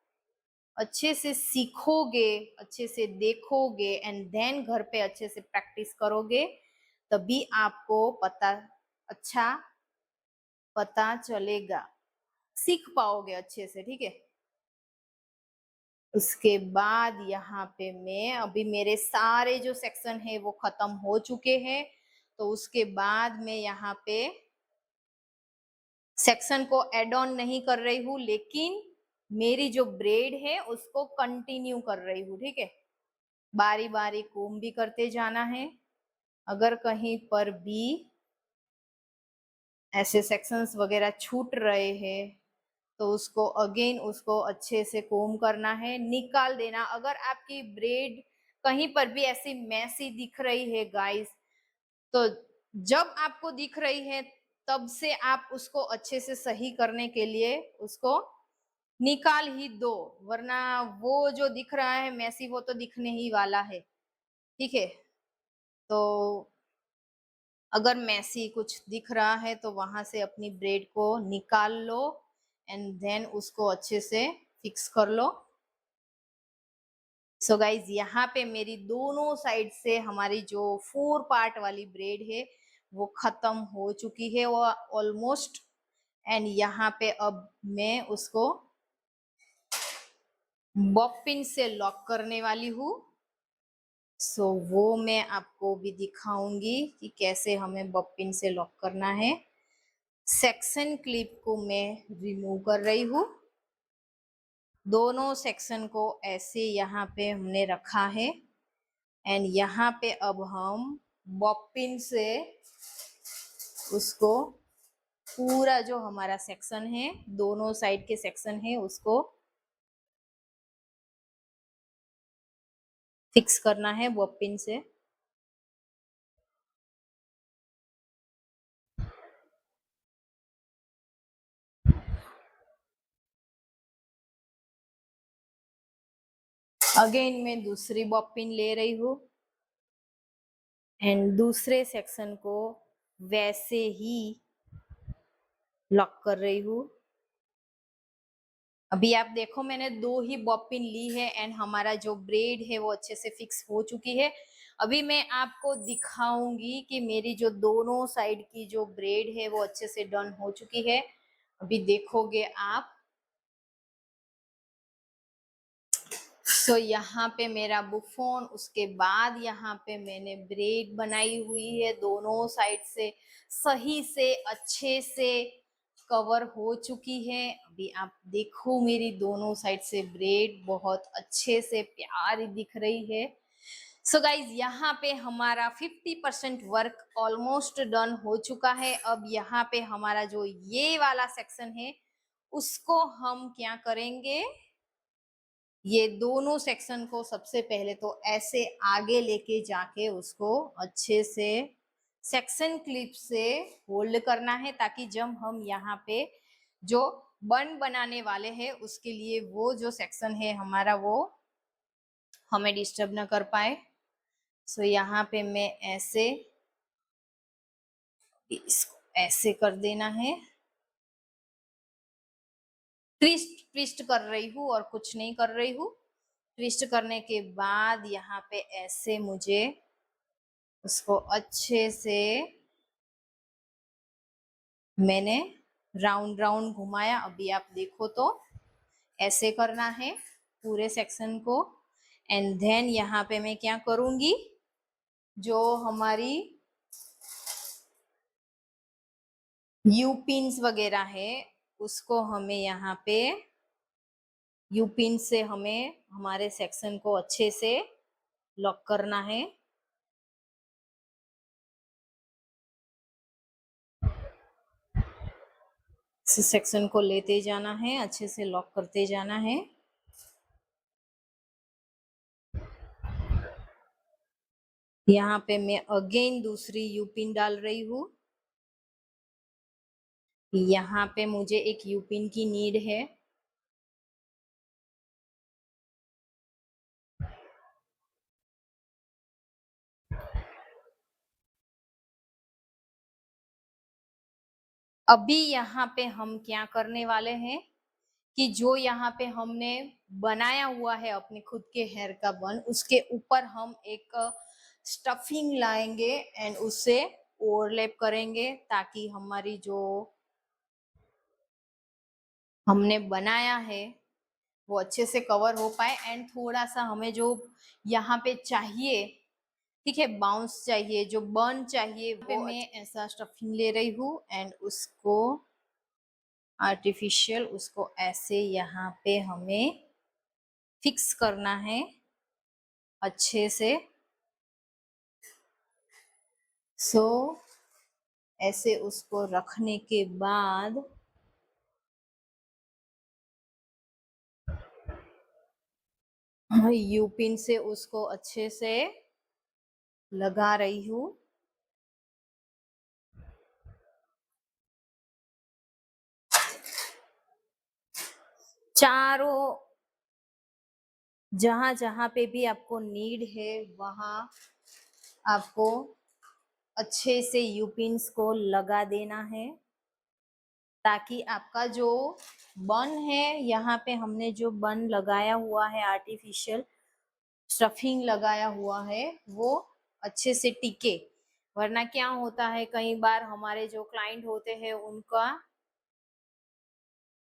अच्छे से सीखोगे, अच्छे से देखोगे एंड देन घर पे अच्छे से प्रैक्टिस करोगे तभी आपको अच्छा पता चलेगा, सीख पाओगे अच्छे से, ठीक है। उसके बाद यहाँ पे मैं अभी मेरे सारे जो सेक्शन है वो खत्म हो चुके हैं, तो उसके बाद मैं यहाँ पे सेक्शन को एड ऑन नहीं कर रही हूँ, लेकिन मेरी जो ब्रेड है उसको कंटिन्यू कर रही हूँ, ठीक है। बारी बारी कोम भी करते जाना है। अगर कहीं पर भी ऐसे सेक्शंस वगैरह छूट रहे हैं तो उसको अगेन उसको अच्छे से कोम करना है, निकाल देना। अगर आपकी ब्रेड कहीं पर भी ऐसी मैसी दिख रही है गाइस, तो जब आपको दिख रही है तब से आप उसको अच्छे से सही करने के लिए उसको निकाल ही दो, वरना वो जो दिख रहा है मैसी वो तो दिखने ही वाला है। ठीक है, तो अगर मैसी कुछ दिख रहा है तो वहां से अपनी ब्रेड को निकाल लो एंड देन उसको अच्छे से फिक्स कर लो। सो गाइज यहाँ पे मेरी दोनों साइड से हमारी जो 4 पार्ट वाली ब्रेड है वो खत्म हो चुकी है वो ऑलमोस्ट। एंड यहाँ पे अब मैं उसको बॉपिन से लॉक करने वाली हूँ। सो वो मैं आपको भी दिखाऊंगी कि कैसे हमें बॉपिन से लॉक करना है। सेक्शन क्लिप को मैं रिमूव कर रही हूँ। दोनों सेक्शन को ऐसे यहाँ पे हमने रखा है एंड यहाँ पे अब हम बॉपिन से उसको पूरा जो हमारा सेक्शन है, दोनों साइड के सेक्शन है, उसको फिक्स करना है बॉपिन से। अगेन मैं दूसरी बॉपिन ले रही हूँ एंड दूसरे सेक्शन को वैसे ही लॉक कर रही हूँ। अभी आप देखो मैंने 2 ही बॉपिन ली है एंड हमारा जो ब्रेड है वो अच्छे से फिक्स हो चुकी है। अभी मैं आपको दिखाऊंगी कि मेरी जो दोनों साइड की जो ब्रेड है वो अच्छे से डन हो चुकी है। अभी देखोगे आप। सो यहाँ पे मेरा बुफोन, उसके बाद यहाँ पे मैंने ब्रेड बनाई हुई है, दोनों साइड से सही से अच्छे से कवर हो चुकी है। अभी आप देखो मेरी दोनों साइड से ब्रेड बहुत अच्छे से प्यारी दिख रही है। सो गाइज यहाँ पे हमारा 50% वर्क ऑलमोस्ट डन हो चुका है। अब यहाँ पे हमारा जो ये वाला सेक्शन है उसको हम क्या करेंगे, ये दोनों सेक्शन को सबसे पहले तो ऐसे आगे लेके जाके उसको अच्छे से सेक्शन क्लिप से होल्ड करना है, ताकि जब हम यहाँ पे जो बन बनाने वाले हैं उसके लिए वो जो सेक्शन है हमारा वो हमें डिस्टर्ब ना कर पाए। सो यहाँ पे मैं ऐसे इसको ऐसे कर देना है, ट्विस्ट ट्विस्ट कर रही हूँ और कुछ नहीं कर रही हूँ। ट्विस्ट करने के बाद यहाँ पे ऐसे मुझे उसको अच्छे से मैंने राउंड राउंड घुमाया। अभी आप देखो तो ऐसे करना है पूरे सेक्शन को। एंड देन यहाँ पे मैं क्या करूंगी, जो हमारी यू पिन्स वगैरह है उसको हमें यहाँ पे यू पिन से हमें हमारे सेक्शन को अच्छे से लॉक करना है। इस सेक्शन को लेते जाना है, अच्छे से लॉक करते जाना है। यहाँ पे मैं अगेन दूसरी यू पिन डाल रही हूँ। यहाँ पे मुझे एक यू पिन की नीड है। अभी यहाँ पे हम क्या करने वाले हैं कि जो यहाँ पे हमने बनाया हुआ है अपने खुद के हेयर का बन, उसके ऊपर हम एक स्टफिंग लाएंगे एंड उससे ओवरलैप करेंगे, ताकि हमारी जो हमने बनाया है वो अच्छे से कवर हो पाए। एंड थोड़ा सा हमें जो यहाँ पे चाहिए, ठीक है, बाउंस चाहिए, जो बर्न चाहिए, वो मैं ऐसा स्टफिंग ले रही हूँ एंड उसको आर्टिफिशियल उसको ऐसे यहाँ पे हमें फिक्स करना है अच्छे से। सो ऐसे उसको रखने के बाद यू पिन से उसको अच्छे से लगा रही हूँ। चारों जहां जहां पे भी आपको नीड है वहां आपको अच्छे से यू पिन्स को लगा देना है, ताकि आपका जो बन है, यहाँ पे हमने जो बन लगाया हुआ है, आर्टिफिशियल स्टफिंग लगाया हुआ है, वो अच्छे से टिके। वरना क्या होता है, कई बार हमारे जो क्लाइंट होते हैं उनका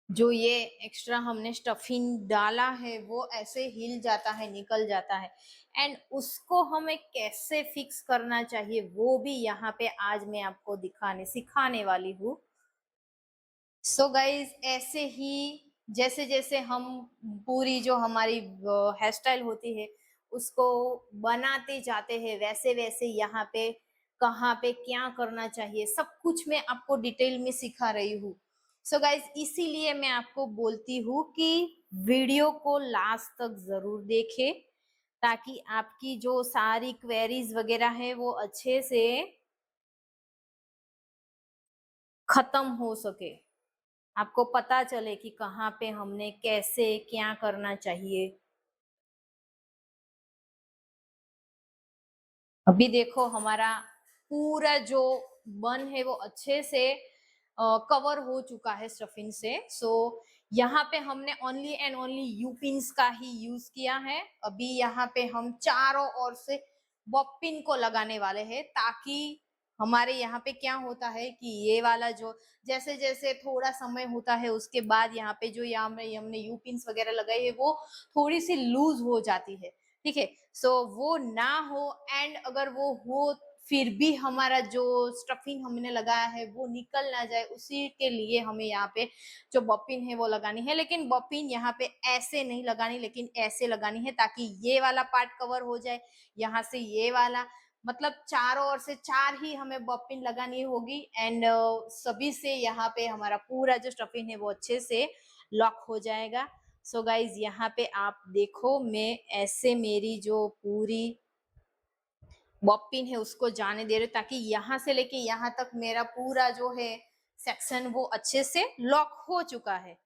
जो ये एक्स्ट्रा हमने स्टफिंग डाला है वो ऐसे हिल जाता है, निकल जाता है, एंड उसको हमें कैसे फिक्स करना चाहिए वो भी यहाँ पे आज मैं आपको सिखाने वाली हूँ। सो गाइज, ऐसे ही जैसे जैसे हम पूरी जो हमारी हेयर स्टाइल होती है उसको बनाते जाते हैं, वैसे वैसे यहाँ पे कहाँ पे क्या करना चाहिए सब कुछ मैं आपको डिटेल में सिखा रही हूँ। सो गाइज, इसीलिए मैं आपको बोलती हूँ कि वीडियो को लास्ट तक जरूर देखें, ताकि आपकी जो सारी क्वेरीज वगैरह है वो अच्छे से खत्म हो सके, आपको पता चले कि कहाँ पे हमने कैसे क्या करना चाहिए। अभी देखो हमारा पूरा जो बन है वो अच्छे से कवर हो चुका है स्टफिंग से। सो यहाँ पे हमने only and only you pins का ही यूज किया है। अभी यहाँ पे हम चारों ओर से बॉपिन को लगाने वाले हैं, ताकि हमारे यहाँ पे क्या होता है कि ये वाला जो जैसे जैसे थोड़ा समय होता है उसके बाद यहाँ पे जो यहाँ में हमने यू पिन्स वगैरह लगाई है वो थोड़ी सी लूज हो जाती है, ठीक है। सो वो ना हो, एंड अगर वो हो फिर भी हमारा जो स्टफिंग हमने लगाया है वो निकल ना जाए, उसी के लिए हमें यहाँ पे जो बॉपिन है वो लगानी है। लेकिन बॉपिन यहाँ पे ऐसे नहीं लगानी, लेकिन ऐसे लगानी है, ताकि ये वाला पार्ट कवर हो जाए, यहाँ से ये वाला, मतलब चारों ओर से चार ही हमें बॉपिन लगानी होगी, एंड सभी से यहाँ पे हमारा पूरा जो स्टफिंग है वो अच्छे से लॉक हो जाएगा। सो गाइज, यहाँ पे आप देखो मैं ऐसे मेरी जो पूरी बॉपिन है उसको जाने दे रही हूँ, ताकि यहाँ से लेके यहाँ तक मेरा पूरा जो है सेक्शन वो अच्छे से लॉक हो चुका है।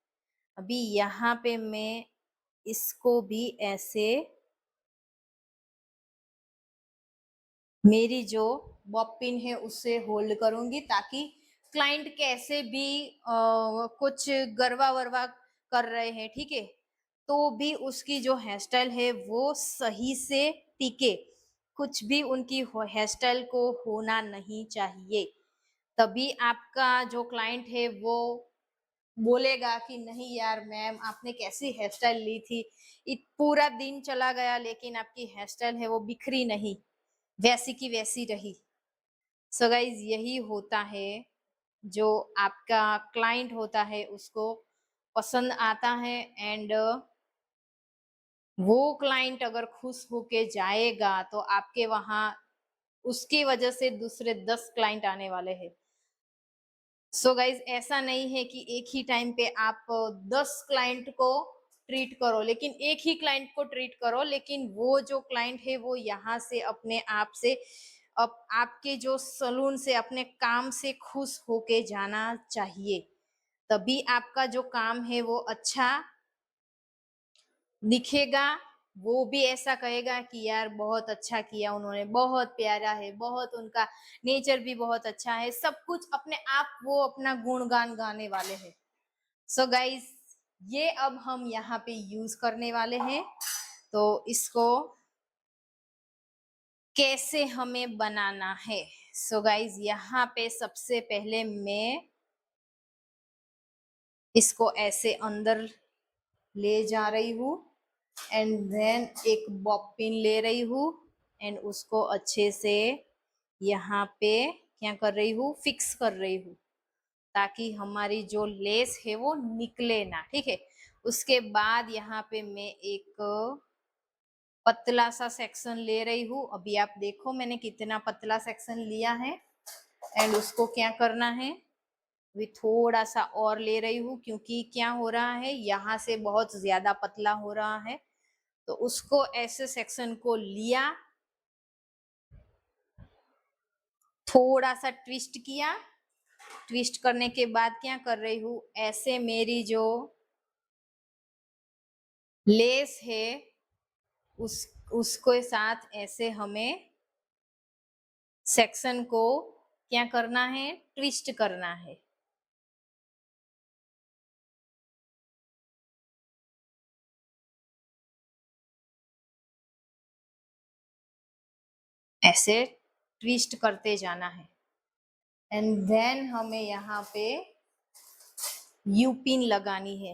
अभी यहाँ पे मैं इसको भी ऐसे मेरी जो बॉपिन है उससे होल्ड करूंगी, ताकि क्लाइंट कैसे भी कुछ गरबा वरबा कर रहे हैं, ठीक है, तो भी उसकी जो हेयर स्टाइल है वो सही से टिके, कुछ भी उनकी हेयर स्टाइल को होना नहीं चाहिए। तभी आपका जो क्लाइंट है वो बोलेगा कि नहीं यार मैम, आपने कैसी हेयर स्टाइल ली थी, पूरा दिन चला गया लेकिन आपकी हेयर स्टाइल है वो बिखरी नहीं, वैसी की वैसी रही। सो गाइज, यही होता है जो आपका क्लाइंट होता है उसको पसंद आता है, एंड वो क्लाइंट अगर खुश होके जाएगा तो आपके वहां उसकी वजह से दूसरे 10 क्लाइंट आने वाले हैं। सो गाइज, ऐसा नहीं है कि एक ही टाइम पे आप 10 क्लाइंट को ट्रीट करो, लेकिन एक ही क्लाइंट को ट्रीट करो, लेकिन वो जो क्लाइंट है वो यहाँ से अपने आप से आपके जो सलून से अपने काम से खुश होके जाना चाहिए। तभी आपका जो काम है वो अच्छा दिखेगा। वो भी ऐसा कहेगा कि यार बहुत अच्छा किया उन्होंने, बहुत प्यारा है, बहुत उनका नेचर भी बहुत अच्छा है, सब कुछ अपने आप वो अपना गुणगान गाने वाले हैं। सो गाइस, ये अब हम यहाँ पे यूज करने वाले हैं, तो इसको कैसे हमें बनाना है। सो गाइस, यहाँ पे सबसे पहले मैं इसको ऐसे अंदर ले जा रही हूँ, एंड देन एक बॉपिन ले रही हूँ, एंड उसको अच्छे से यहाँ पे क्या कर रही हूँ, फिक्स कर रही हूँ, ताकि हमारी जो लेस है वो निकले ना, ठीक है। उसके बाद यहाँ पे मैं एक पतला सा सेक्शन ले रही हूँ। अभी आप देखो मैंने कितना पतला सेक्शन लिया है, एंड उसको क्या करना है, अभी थोड़ा सा और ले रही हूँ, क्योंकि क्या हो रहा है यहाँ से बहुत ज्यादा पतला हो रहा है, तो उसको ऐसे सेक्शन को लिया, थोड़ा सा ट्विस्ट किया, ट्विस्ट करने के बाद क्या कर रही हूँ, ऐसे मेरी जो लेस है उसके साथ ऐसे हमें सेक्शन को क्या करना है, ट्विस्ट करना है। ऐसे ट्विस्ट करते जाना है एंड देन हमें यहाँ पे यू पिन लगानी है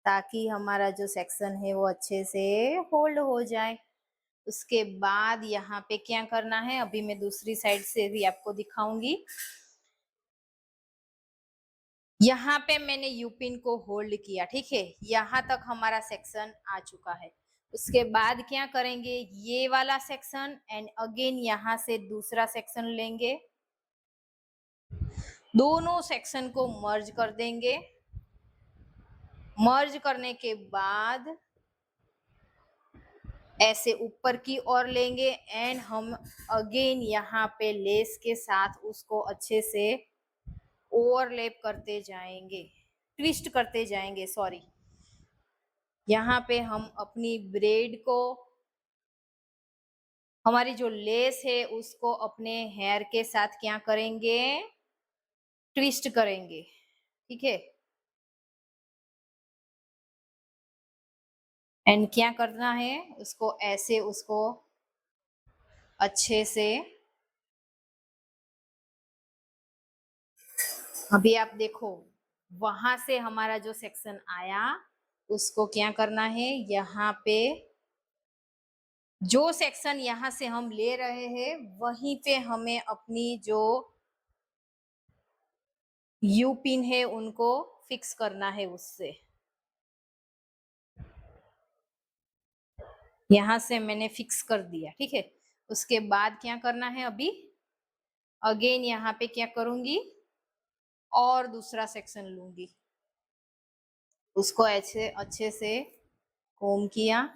ताकि हमारा जो सेक्शन है वो अच्छे से होल्ड हो जाए। उसके बाद यहाँ पे क्या करना है, अभी मैं दूसरी साइड से भी आपको दिखाऊंगी। यहाँ पे मैंने यूपिन को होल्ड किया, ठीक है, यहाँ तक हमारा सेक्शन आ चुका है। उसके बाद क्या करेंगे, ये वाला सेक्शन एंड अगेन यहाँ से दूसरा सेक्शन लेंगे, दोनों सेक्शन को मर्ज कर देंगे। मर्ज करने के बाद ऐसे ऊपर की ओर लेंगे एंड हम अगेन यहाँ पे लेस के साथ उसको अच्छे से ओवरलैप करते जाएंगे, ट्विस्ट करते जाएंगे, सॉरी। यहाँ पे हम अपनी ब्रेड को, हमारी जो लेस है उसको अपने हेयर के साथ क्या करेंगे, ट्विस्ट करेंगे, ठीक है। एंड क्या करना है, उसको ऐसे उसको अच्छे से, अभी आप देखो वहां से हमारा जो सेक्शन आया उसको क्या करना है, यहाँ पे जो सेक्शन यहाँ से हम ले रहे हैं वहीं पे हमें अपनी जो यू पिन है उनको फिक्स करना है उससे। यहाँ से मैंने फिक्स कर दिया, ठीक है। उसके बाद क्या करना है, अभी अगेन यहाँ पे क्या करूंगी, और दूसरा सेक्शन लूंगी, उसको ऐसे अच्छे से कोम किया,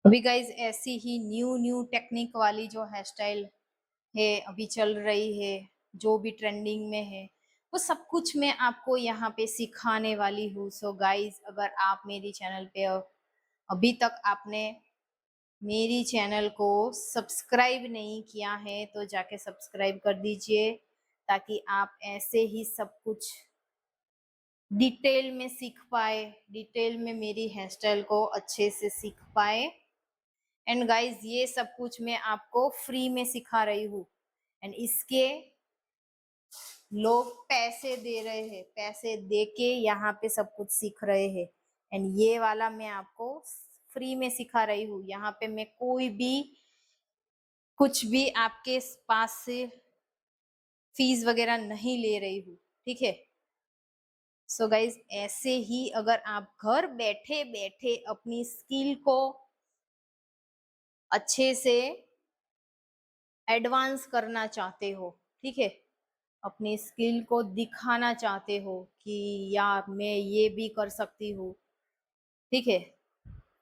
अभी गाइज ऐसी ही न्यू न्यू टेक्निक वाली जो हेयर स्टाइल है अभी चल रही है, जो भी ट्रेंडिंग में है, वो सब कुछ मैं आपको यहाँ पे सिखाने वाली हूँ। सो गाइज अगर आप मेरी चैनल पे अभी तक आपने मेरी चैनल को सब्सक्राइब नहीं किया है तो जाके सब्सक्राइब कर दीजिए, ताकि आप ऐसे ही सब कुछ डिटेल में सीख पाए, डिटेल में मेरी हेयर स्टाइल को अच्छे से सीख पाए। एंड गाइज ये सब कुछ मैं आपको फ्री में सिखा रही हूँ एंड इसके लोग पैसे दे रहे हैं, पैसे दे के यहाँ पे सब कुछ सीख रहे हैं। एंड ये वाला मैं आपको फ्री में सिखा रही हूँ, यहाँ पे मैं कोई भी कुछ भी आपके पास से फीस वगैरह नहीं ले रही हूँ, ठीक है। सो गाइज ऐसे ही अगर आप घर बैठे बैठे अपनी स्किल को अच्छे से एडवांस करना चाहते हो, ठीक है, अपनी स्किल को दिखाना चाहते हो कि यार मैं ये भी कर सकती हूँ, ठीक है,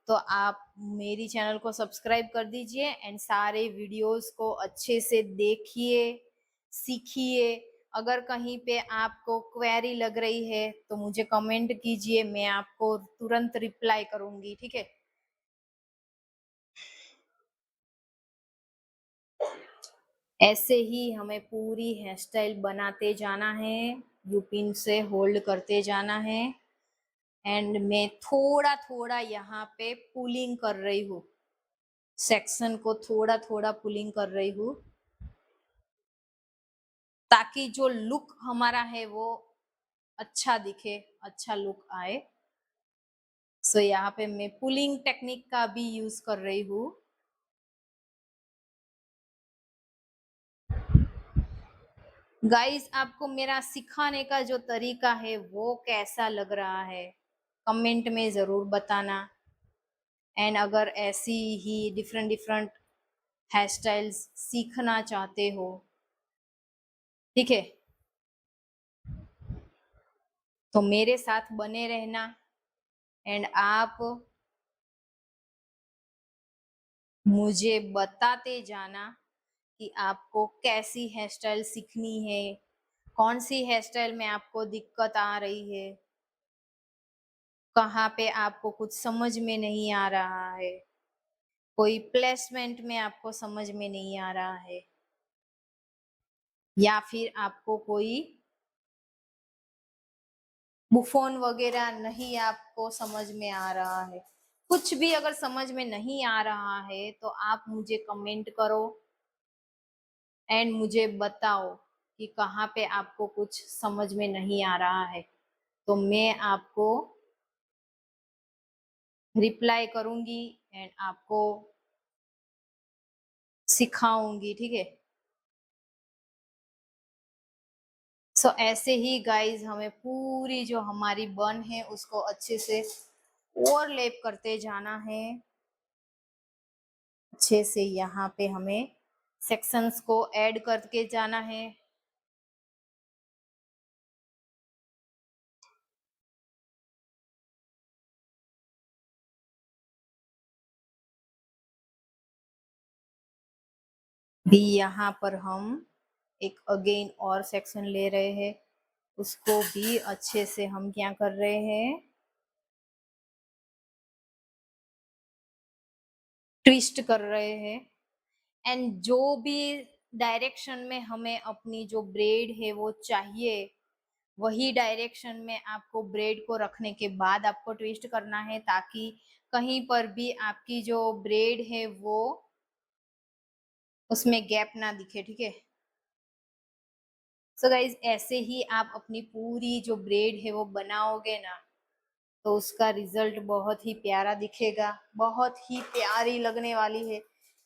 तो आप मेरी चैनल को सब्सक्राइब कर दीजिए एंड सारे वीडियोस को अच्छे से देखिए, सीखिए। अगर कहीं पे आपको क्वेरी लग रही है तो मुझे कमेंट कीजिए, मैं आपको तुरंत रिप्लाई करूंगी, ठीक है। ऐसे ही हमें पूरी हेयर स्टाइल बनाते जाना है, यूपिन से होल्ड करते जाना है एंड मैं थोड़ा थोड़ा यहाँ पे पुलिंग कर रही हूँ, सेक्शन को थोड़ा थोड़ा पुलिंग कर रही हूँ ताकि जो लुक हमारा है वो अच्छा दिखे, अच्छा लुक आए। सो यहाँ पे मैं पुलिंग टेक्निक का भी यूज कर रही हूँ। गाइस, आपको मेरा सिखाने का जो तरीका है वो कैसा लग रहा है, कमेंट में ज़रूर बताना। एंड अगर ऐसी ही डिफरेंट डिफरेंट हेयर स्टाइल्स सीखना चाहते हो, ठीक है, तो मेरे साथ बने रहना। एंड आप मुझे बताते जाना कि आपको कैसी हेयर स्टाइल सीखनी है, कौन सी हेयर स्टाइल में आपको दिक्कत आ रही है, कहाँ पे आपको कुछ समझ में नहीं आ रहा है, कोई प्लेसमेंट में आपको समझ में नहीं आ रहा है, या फिर आपको कोई बुफोन वगैरह नहीं आपको समझ में आ रहा है। कुछ भी अगर समझ में नहीं आ रहा है तो आप मुझे कमेंट करो एंड मुझे बताओ कि कहाँ पे आपको कुछ समझ में नहीं आ रहा है, तो मैं आपको रिप्लाई करूंगी एंड आपको सिखाऊंगी, ठीक है। सो ऐसे ही गाइज हमें पूरी जो हमारी बन है उसको अच्छे से ओवरलैप करते जाना है। अच्छे से यहाँ पे हमें सेक्शंस को ऐड करके जाना है। भी यहाँ पर हम एक अगेन और सेक्शन ले रहे हैं, उसको भी अच्छे से हम क्या कर रहे हैं, ट्विस्ट कर रहे हैं। एंड जो भी डायरेक्शन में हमें अपनी जो ब्रेड है वो चाहिए, वही डायरेक्शन में आपको ब्रेड को रखने के बाद आपको ट्विस्ट करना है, ताकि कहीं पर भी आपकी जो ब्रेड है वो उसमें गैप ना दिखे, ठीक है। सो गाइज ऐसे ही आप अपनी पूरी जो ब्रेड है वो बनाओगे ना, तो उसका रिजल्ट बहुत ही प्यारा दिखेगा, बहुत ही प्यारी लगने वाली है।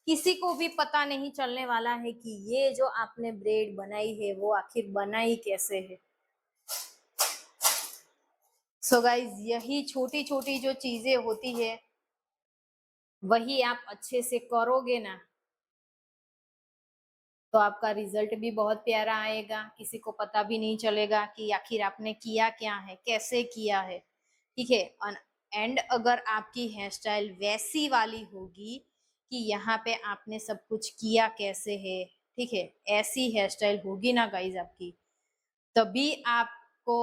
किसी को भी पता नहीं चलने वाला है कि ये जो आपने ब्रेड बनाई है वो आखिर बनाई कैसे है। सो गाइज यही छोटी छोटी जो चीजें होती है वही आप अच्छे से करोगे ना, तो आपका रिजल्ट भी बहुत प्यारा आएगा, किसी को पता भी नहीं चलेगा कि आखिर आपने किया क्या है, कैसे किया है, ठीक है। एंड अगर आपकी हेयर स्टाइल वैसी वाली होगी कि यहाँ पे आपने सब कुछ किया कैसे है, ठीक है, ऐसी हेयर स्टाइल होगी ना गाइज आपकी, तभी आपको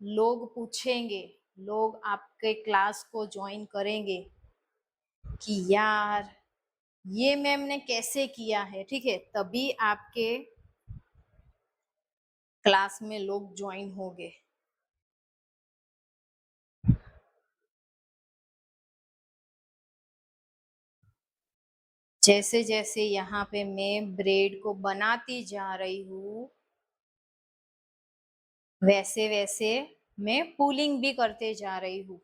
लोग पूछेंगे, लोग आपके क्लास को ज्वाइन करेंगे कि यार ये मैम ने कैसे किया है, ठीक है, तभी आपके क्लास में लोग ज्वाइन होंगे। जैसे जैसे यहाँ पे मैं ब्रेड को बनाती जा रही हूँ, वैसे वैसे मैं पुलिंग भी करते जा रही हूँ,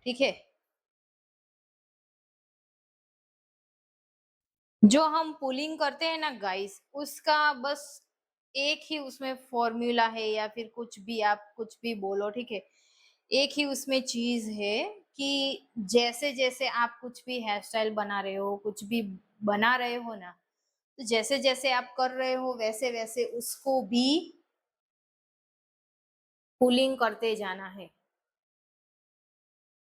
ठीक है। जो हम पुलिंग करते हैं ना गाइस, उसका बस एक ही उसमें फॉर्मूला है, या फिर कुछ भी आप कुछ भी बोलो, ठीक है, एक ही उसमें चीज है कि जैसे जैसे आप कुछ भी हेयर स्टाइल बना रहे हो, कुछ भी बना रहे हो ना, तो जैसे जैसे आप कर रहे हो वैसे वैसे उसको भी पुलिंग करते जाना है।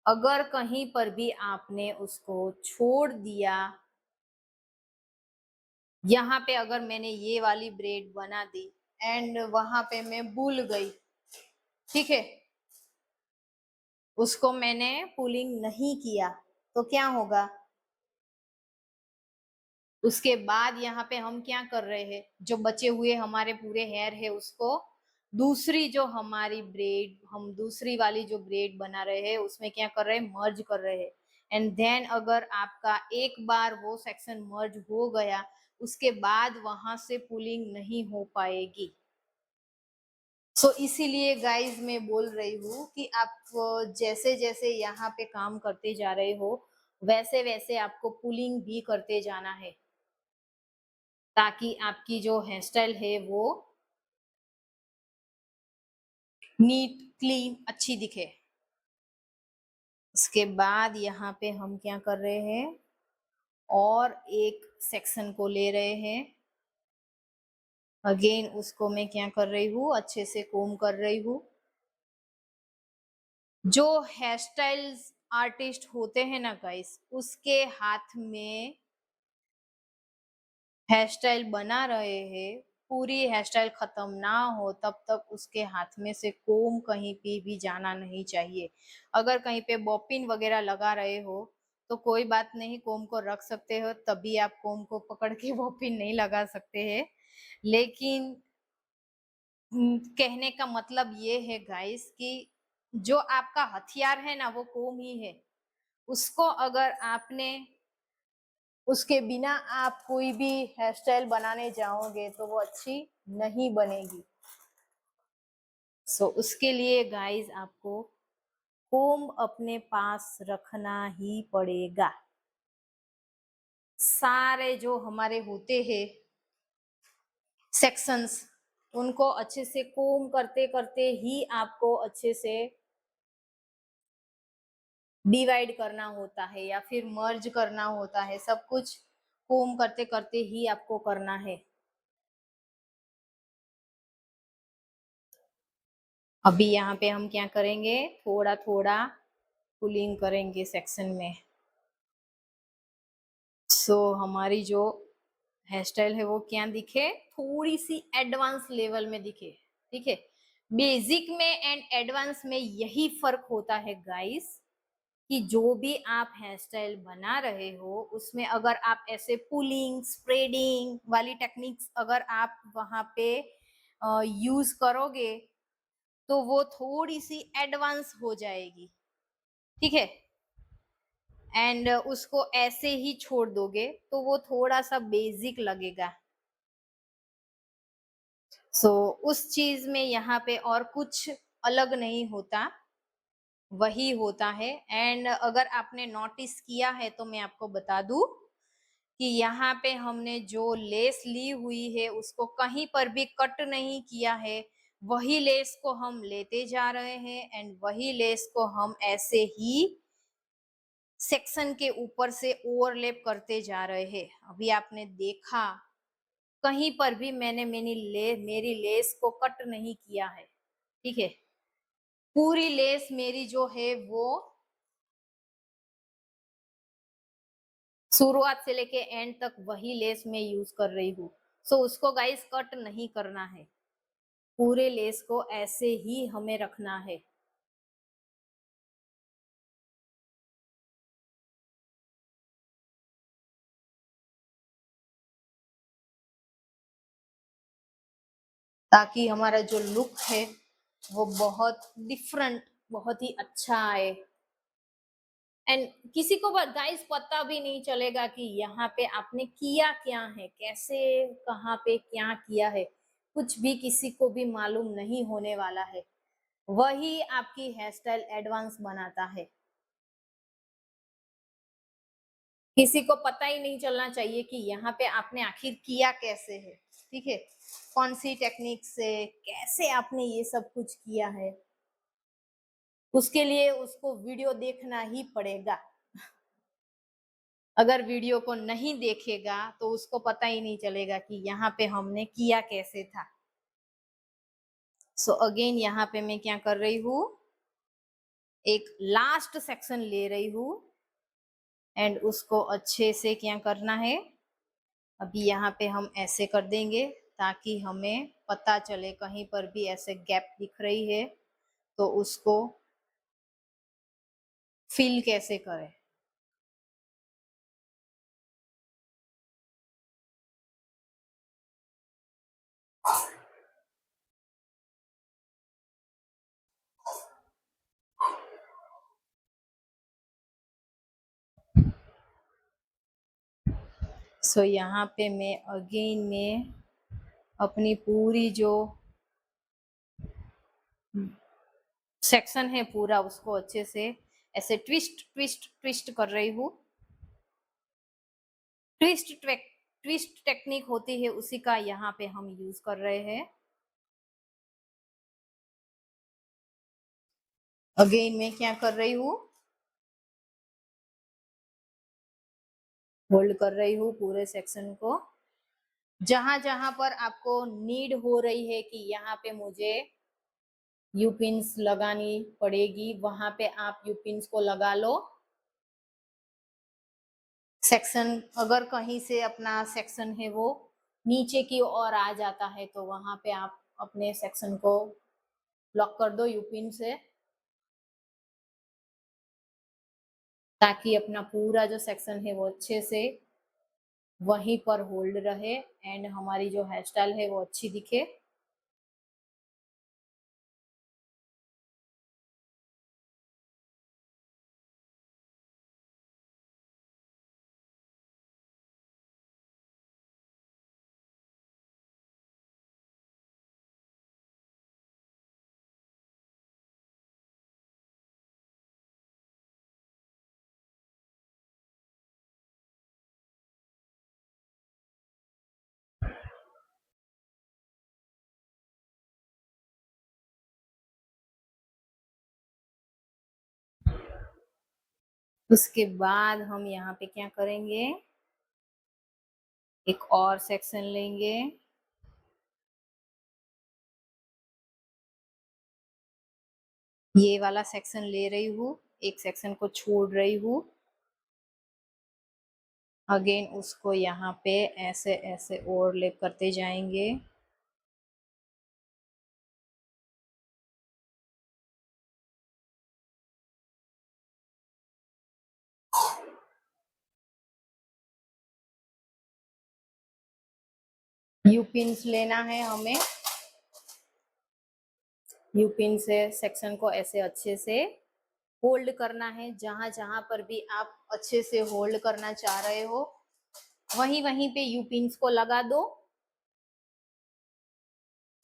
अगर कहीं पर भी आपने उसको छोड़ दिया, यहाँ पे अगर मैंने ये वाली ब्रेड बना दी एंड वहां पे मैं भूल गई, ठीक है, उसको मैंने पुलिंग नहीं किया, तो क्या होगा, उसके बाद यहाँ पे हम क्या कर रहे हैं, जो बचे हुए हमारे पूरे हेयर है उसको दूसरी जो हमारी ब्रेड, हम दूसरी वाली जो ब्रेड बना रहे हैं उसमें क्या कर रहे हैं, मर्ज कर रहे हैं। एंड देन अगर आपका एक बार वो सेक्शन मर्ज हो गया, उसके बाद वहां से पुलिंग नहीं हो पाएगी। सो इसीलिए गाइज मैं बोल रही हूँ कि आप जैसे जैसे यहाँ पे काम करते जा रहे हो वैसे वैसे आपको पुलिंग भी करते जाना है, ताकि आपकी जो हेयर स्टाइल है वो नीट क्लीन अच्छी दिखे। उसके बाद यहाँ पे हम क्या कर रहे हैं, और एक सेक्शन को ले रहे हैं। अगेन उसको मैं क्या कर रही हूँ, अच्छे से कोम कर रही हूँ। जो हेयर स्टाइल्स आर्टिस्ट होते हैं ना गाइस, उसके हाथ में हेयर स्टाइल बना रहे हैं, पूरी हेयर स्टाइल खत्म ना हो तब तक उसके हाथ में से कोम कहीं पे भी जाना नहीं चाहिए। अगर कहीं पे बॉपिन वगैरह लगा रहे हो तो कोई बात नहीं, कोम को रख सकते हो, तभी आप कोम को पकड़ के बॉपिन नहीं लगा सकते हैं। लेकिन कहने का मतलब ये है गाइस कि जो आपका हथियार है ना, वो कोम ही है। उसको अगर आपने, उसके बिना आप कोई भी हेयर स्टाइल बनाने जाओगे तो वो अच्छी नहीं बनेगी। सो उसके लिए गाइस आपको कोम अपने पास रखना ही पड़ेगा। सारे जो हमारे होते हैं सेक्शंस, उनको अच्छे से कोम करते करते ही आपको अच्छे से डिवाइड करना होता है या फिर मर्ज करना होता है। सब कुछ कोम करते करते ही आपको करना है। अभी यहाँ पे हम क्या करेंगे, थोड़ा थोड़ा पुलिंग करेंगे सेक्शन में। सो हमारी जो हेयर स्टाइल है वो क्या दिखे, थोड़ी सी एडवांस लेवल में दिखे। ठीक है, बेसिक में एंड एडवांस में यही फर्क होता है गाइस, कि जो भी आप हेयर स्टाइल बना रहे हो उसमें अगर आप ऐसे पुलिंग स्प्रेडिंग वाली टेक्निक्स अगर आप वहां पे यूज करोगे तो वो थोड़ी सी एडवांस हो जाएगी। ठीक है, एंड उसको ऐसे ही छोड़ दोगे तो वो थोड़ा सा बेसिक लगेगा। सो उस चीज में यहाँ पे और कुछ अलग नहीं होता, वही होता है। एंड अगर आपने नोटिस किया है तो मैं आपको बता दूं कि यहाँ पे हमने जो लेस ली हुई है उसको कहीं पर भी कट नहीं किया है। वही लेस को हम लेते जा रहे हैं एंड वही लेस को हम ऐसे ही सेक्शन के ऊपर से ओवरलैप करते जा रहे हैं। अभी आपने देखा कहीं पर भी मैंने मेरी लेस को कट नहीं किया है। ठीक है, पूरी लेस मेरी जो है वो शुरुआत से लेके एंड तक वही लेस मैं यूज कर रही हूँ। सो उसको गाइस कट नहीं करना है, पूरे लेस को ऐसे ही हमें रखना है। ताकि हमारा जो लुक है वो बहुत डिफरेंट, बहुत ही अच्छा आए। एंड किसी को गाइस पता भी नहीं चलेगा कि यहाँ पे आपने किया क्या है, कैसे, कहाँ पे क्या किया है, कुछ भी किसी को भी मालूम नहीं होने वाला है। वही आपकी हेयर स्टाइल एडवांस बनाता है। किसी को पता ही नहीं चलना चाहिए कि यहाँ पे आपने आखिर किया कैसे है। ठीक है, कौन सी टेक्निक से कैसे आपने ये सब कुछ किया है, उसके लिए उसको वीडियो देखना ही पड़ेगा। अगर वीडियो को नहीं देखेगा तो उसको पता ही नहीं चलेगा कि यहाँ पे हमने किया कैसे था। सो अगेन यहाँ पे मैं क्या कर रही हूँ, एक लास्ट सेक्शन ले रही हूँ एंड उसको अच्छे से क्या करना है, अभी यहाँ पे हम ऐसे कर देंगे ताकि हमें पता चले, कहीं पर भी ऐसे गैप दिख रही है तो उसको फिल कैसे करें। सो यहाँ पे मैं अगेन में अपनी पूरी जो सेक्शन है पूरा उसको अच्छे से ऐसे ट्विस्ट ट्विस्ट ट्विस्ट कर रही हूँ। ट्विस्ट टेक्निक होती है उसी का यहाँ पे हम यूज कर रहे हैं। अगेन मैं क्या कर रही हूँ, होल्ड कर रही हूँ पूरे सेक्शन को। जहां जहां पर आपको नीड हो रही है कि यहाँ पे मुझे यू पिन्स लगानी पड़ेगी, वहां पे आप यू पिन्स को लगा लो। सेक्शन अगर कहीं से अपना सेक्शन है वो नीचे की ओर आ जाता है तो वहां पे आप अपने सेक्शन को लॉक कर दो यू पिन से, ताकि अपना पूरा जो सेक्शन है वो अच्छे से वहीं पर होल्ड रहे एंड हमारी जो हेयर स्टाइल है वो अच्छी दिखे। उसके बाद हम यहाँ पे क्या करेंगे, एक और सेक्शन लेंगे। ये वाला सेक्शन ले रही हूँ, एक सेक्शन को छोड़ रही हूँ। अगेन उसको यहाँ पे ऐसे ऐसे ओवरलैप करते जाएंगे। यू पिन्स लेना है हमें, यू पिन से सेक्शन को ऐसे अच्छे से होल्ड करना है। जहां जहां पर भी आप अच्छे से होल्ड करना चाह रहे हो वहीं वहीं पे यू पिन्स को लगा दो।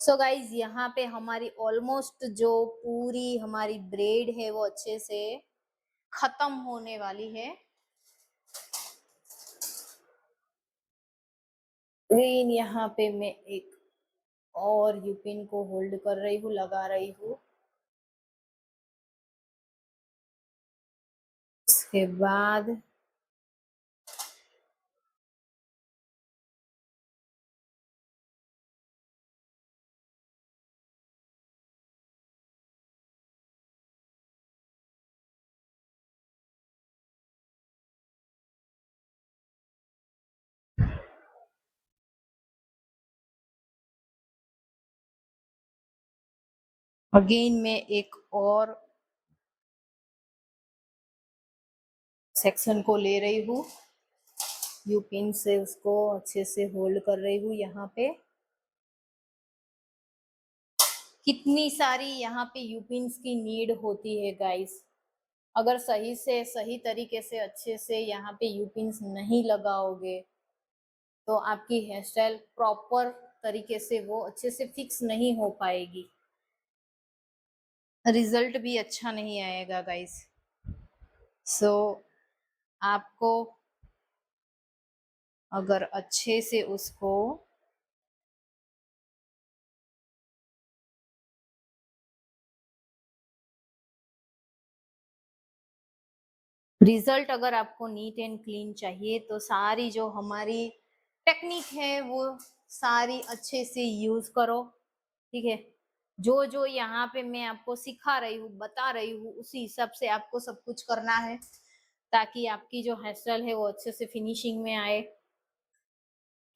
सो गाइज यहाँ पे हमारी ऑलमोस्ट जो पूरी हमारी ब्रेड है वो अच्छे से खत्म होने वाली है। लेकिन यहाँ पे मैं एक और यू पिन को होल्ड कर रही हूँ, लगा रही हूँ। इसके बाद अगेन मैं एक और सेक्शन को ले रही हूँ, यू पिन से उसको अच्छे से होल्ड कर रही हूँ। यहाँ पे कितनी सारी यहाँ पे यू पिन्स की नीड होती है गाइस। अगर सही से सही तरीके से अच्छे से यहाँ पे यू पिन्स नहीं लगाओगे तो आपकी हेयर स्टाइल प्रॉपर तरीके से वो अच्छे से फिक्स नहीं हो पाएगी, रिजल्ट भी अच्छा नहीं आएगा गाइस। सो आपको अगर अच्छे से उसको रिजल्ट अगर आपको नीट एंड क्लीन चाहिए तो सारी जो हमारी टेक्निक है वो सारी अच्छे से यूज करो, ठीक है। जो जो यहाँ पे मैं आपको सिखा रही हूँ बता रही हूँ उसी हिसाब से आपको सब कुछ करना है, ताकि आपकी जो हेयर स्टाइल है वो अच्छे से फिनिशिंग में आए,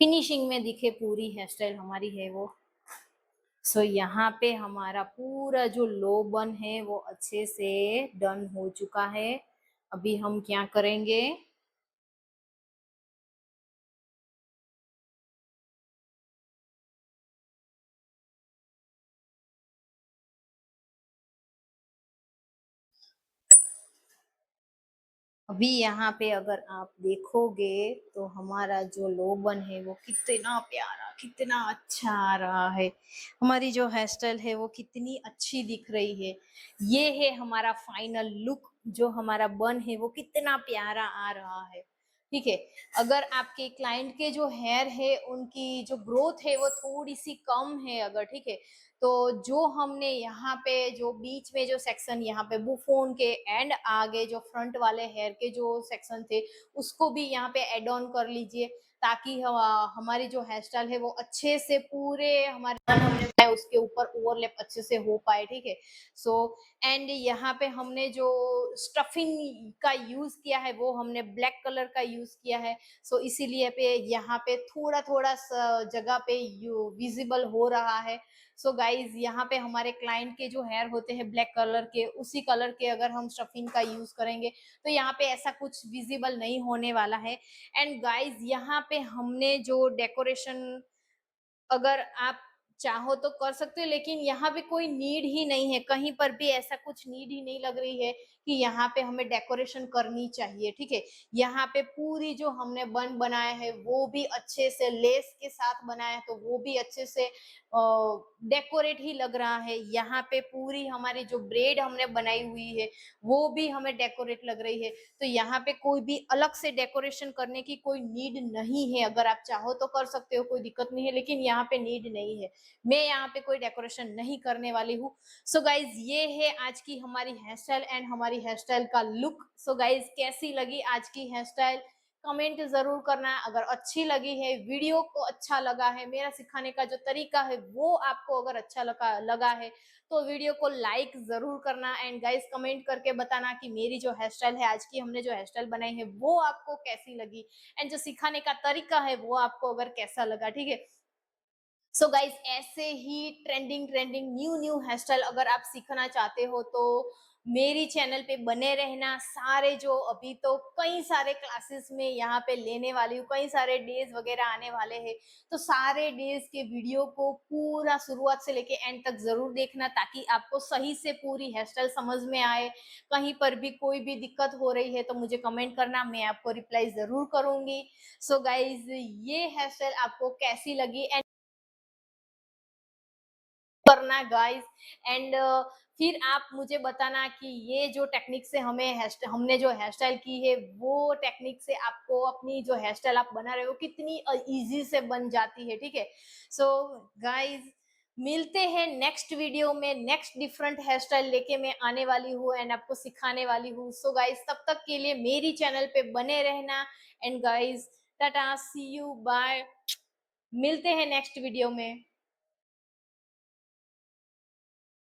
फिनिशिंग में दिखे पूरी हेयर स्टाइल हमारी है वो। सो यहाँ पे हमारा पूरा जो लो बन है वो अच्छे से डन हो चुका है। अभी हम क्या करेंगे, अभी यहाँ पे अगर आप देखोगे तो हमारा जो लो बन है वो कितना प्यारा कितना अच्छा आ रहा है, हमारी जो हेयर स्टाइल है वो कितनी अच्छी दिख रही है। ये है हमारा फाइनल लुक, जो हमारा बन है वो कितना प्यारा आ रहा है, ठीक है। अगर आपके क्लाइंट के जो हेयर है उनकी जो ग्रोथ है वो थोड़ी सी कम है अगर, ठीक है, तो जो हमने यहाँ पे जो बीच में जो सेक्शन यहाँ पे बुफोन के एंड आगे जो फ्रंट वाले हेयर के जो सेक्शन थे उसको भी यहाँ पे एड ऑन कर लीजिए, ताकि हमारी जो हेयर स्टाइल है वो अच्छे से पूरे हमारे हमने बनाए उसके ऊपर ओवरलैप अच्छे से हो पाए, ठीक है। सो एंड यहाँ पे हमने जो स्टफिंग का यूज किया है वो हमने ब्लैक कलर का यूज किया है। सो इसीलिए पे यहाँ पे थोड़ा थोड़ा जगह पे विजिबल हो रहा है। सो गाइज यहाँ पे हमारे क्लाइंट के जो हेयर होते हैं ब्लैक कलर के, उसी कलर के अगर हम स्टफिंग का यूज करेंगे तो यहाँ पे ऐसा कुछ विजिबल नहीं होने वाला है। एंड गाइज यहाँ पे हमने जो डेकोरेशन अगर आप चाहो तो कर सकते हो, लेकिन यहाँ पे कोई नीड ही नहीं है, कहीं पर भी ऐसा कुछ नीड ही नहीं लग रही है कि यहाँ पे हमें डेकोरेशन करनी चाहिए, ठीक है। यहाँ पे पूरी जो हमने बन बनाया है वो भी अच्छे से लेस के साथ बनाया है, तो वो भी अच्छे से डेकोरेट ही लग रहा है। यहाँ पे पूरी हमारी जो ब्रेड हमने बनाई हुई है वो भी हमें डेकोरेट लग रही है। तो यहाँ पे कोई भी अलग से डेकोरेशन करने की कोई नीड नहीं है, अगर आप चाहो तो कर सकते हो, कोई दिक्कत नहीं है, लेकिन यहाँ पे नीड नहीं है। मैं यहाँ पे कोई डेकोरेशन नहीं करने वाली हूँ। सो गाइज ये है आज की हमारी हेयर स्टाइल एंड हमारी हेयर स्टाइल का लुक। सो गाइज कैसी लगी आज की हेयर स्टाइल कमेंट जरूर करना। अगर अच्छी लगी है, वीडियो को अच्छा लगा है, मेरा सिखाने का जो तरीका है वो आपको अगर अच्छा लगा है तो वीडियो को लाइक जरूर करना। एंड गाइस कमेंट करके बताना कि मेरी जो हेयर स्टाइल है, आज की हमने जो हेयर स्टाइल बनाई है वो आपको कैसी लगी, एंड जो सिखाने का तरीका है वो आपको अगर कैसा लगा, ठीक है। सो गाइज ऐसे ही trending trending new new hair style अगर आप सीखना चाहते हो तो मेरी चैनल पे बने रहना। सारे जो अभी तो कई सारे क्लासेस में यहाँ पे लेने वाली हूँ, कई सारे डेज वगैरह आने वाले हैं, तो सारे डेज के वीडियो को पूरा शुरुआत से लेके एंड तक जरूर देखना, ताकि आपको सही से पूरी हेयर स्टाइल समझ में आए। कहीं पर भी कोई भी दिक्कत हो रही है तो मुझे कमेंट करना, मैं आपको रिप्लाई जरूर करूंगी। सो गाइज ये हेयर स्टाइल आपको कैसी लगी एंड करना गाइस। एंड फिर आप मुझे बताना कि ये जो टेक्निक से हमने जो हेयर स्टाइल की है वो टेक्निक से आपको अपनी जो हेयर स्टाइल आप बना रहे हो कितनी इजी से बन जाती है, ठीक है। सो गाइस मिलते हैं नेक्स्ट वीडियो में, नेक्स्ट डिफरेंट हेयर स्टाइल लेके मैं आने वाली हूँ एंड आपको सिखाने वाली हूँ। सो गाइस तब तक के लिए मेरी चैनल पे बने रहना। And guys tata, see you, bye, मिलते हैं नेक्स्ट वीडियो में।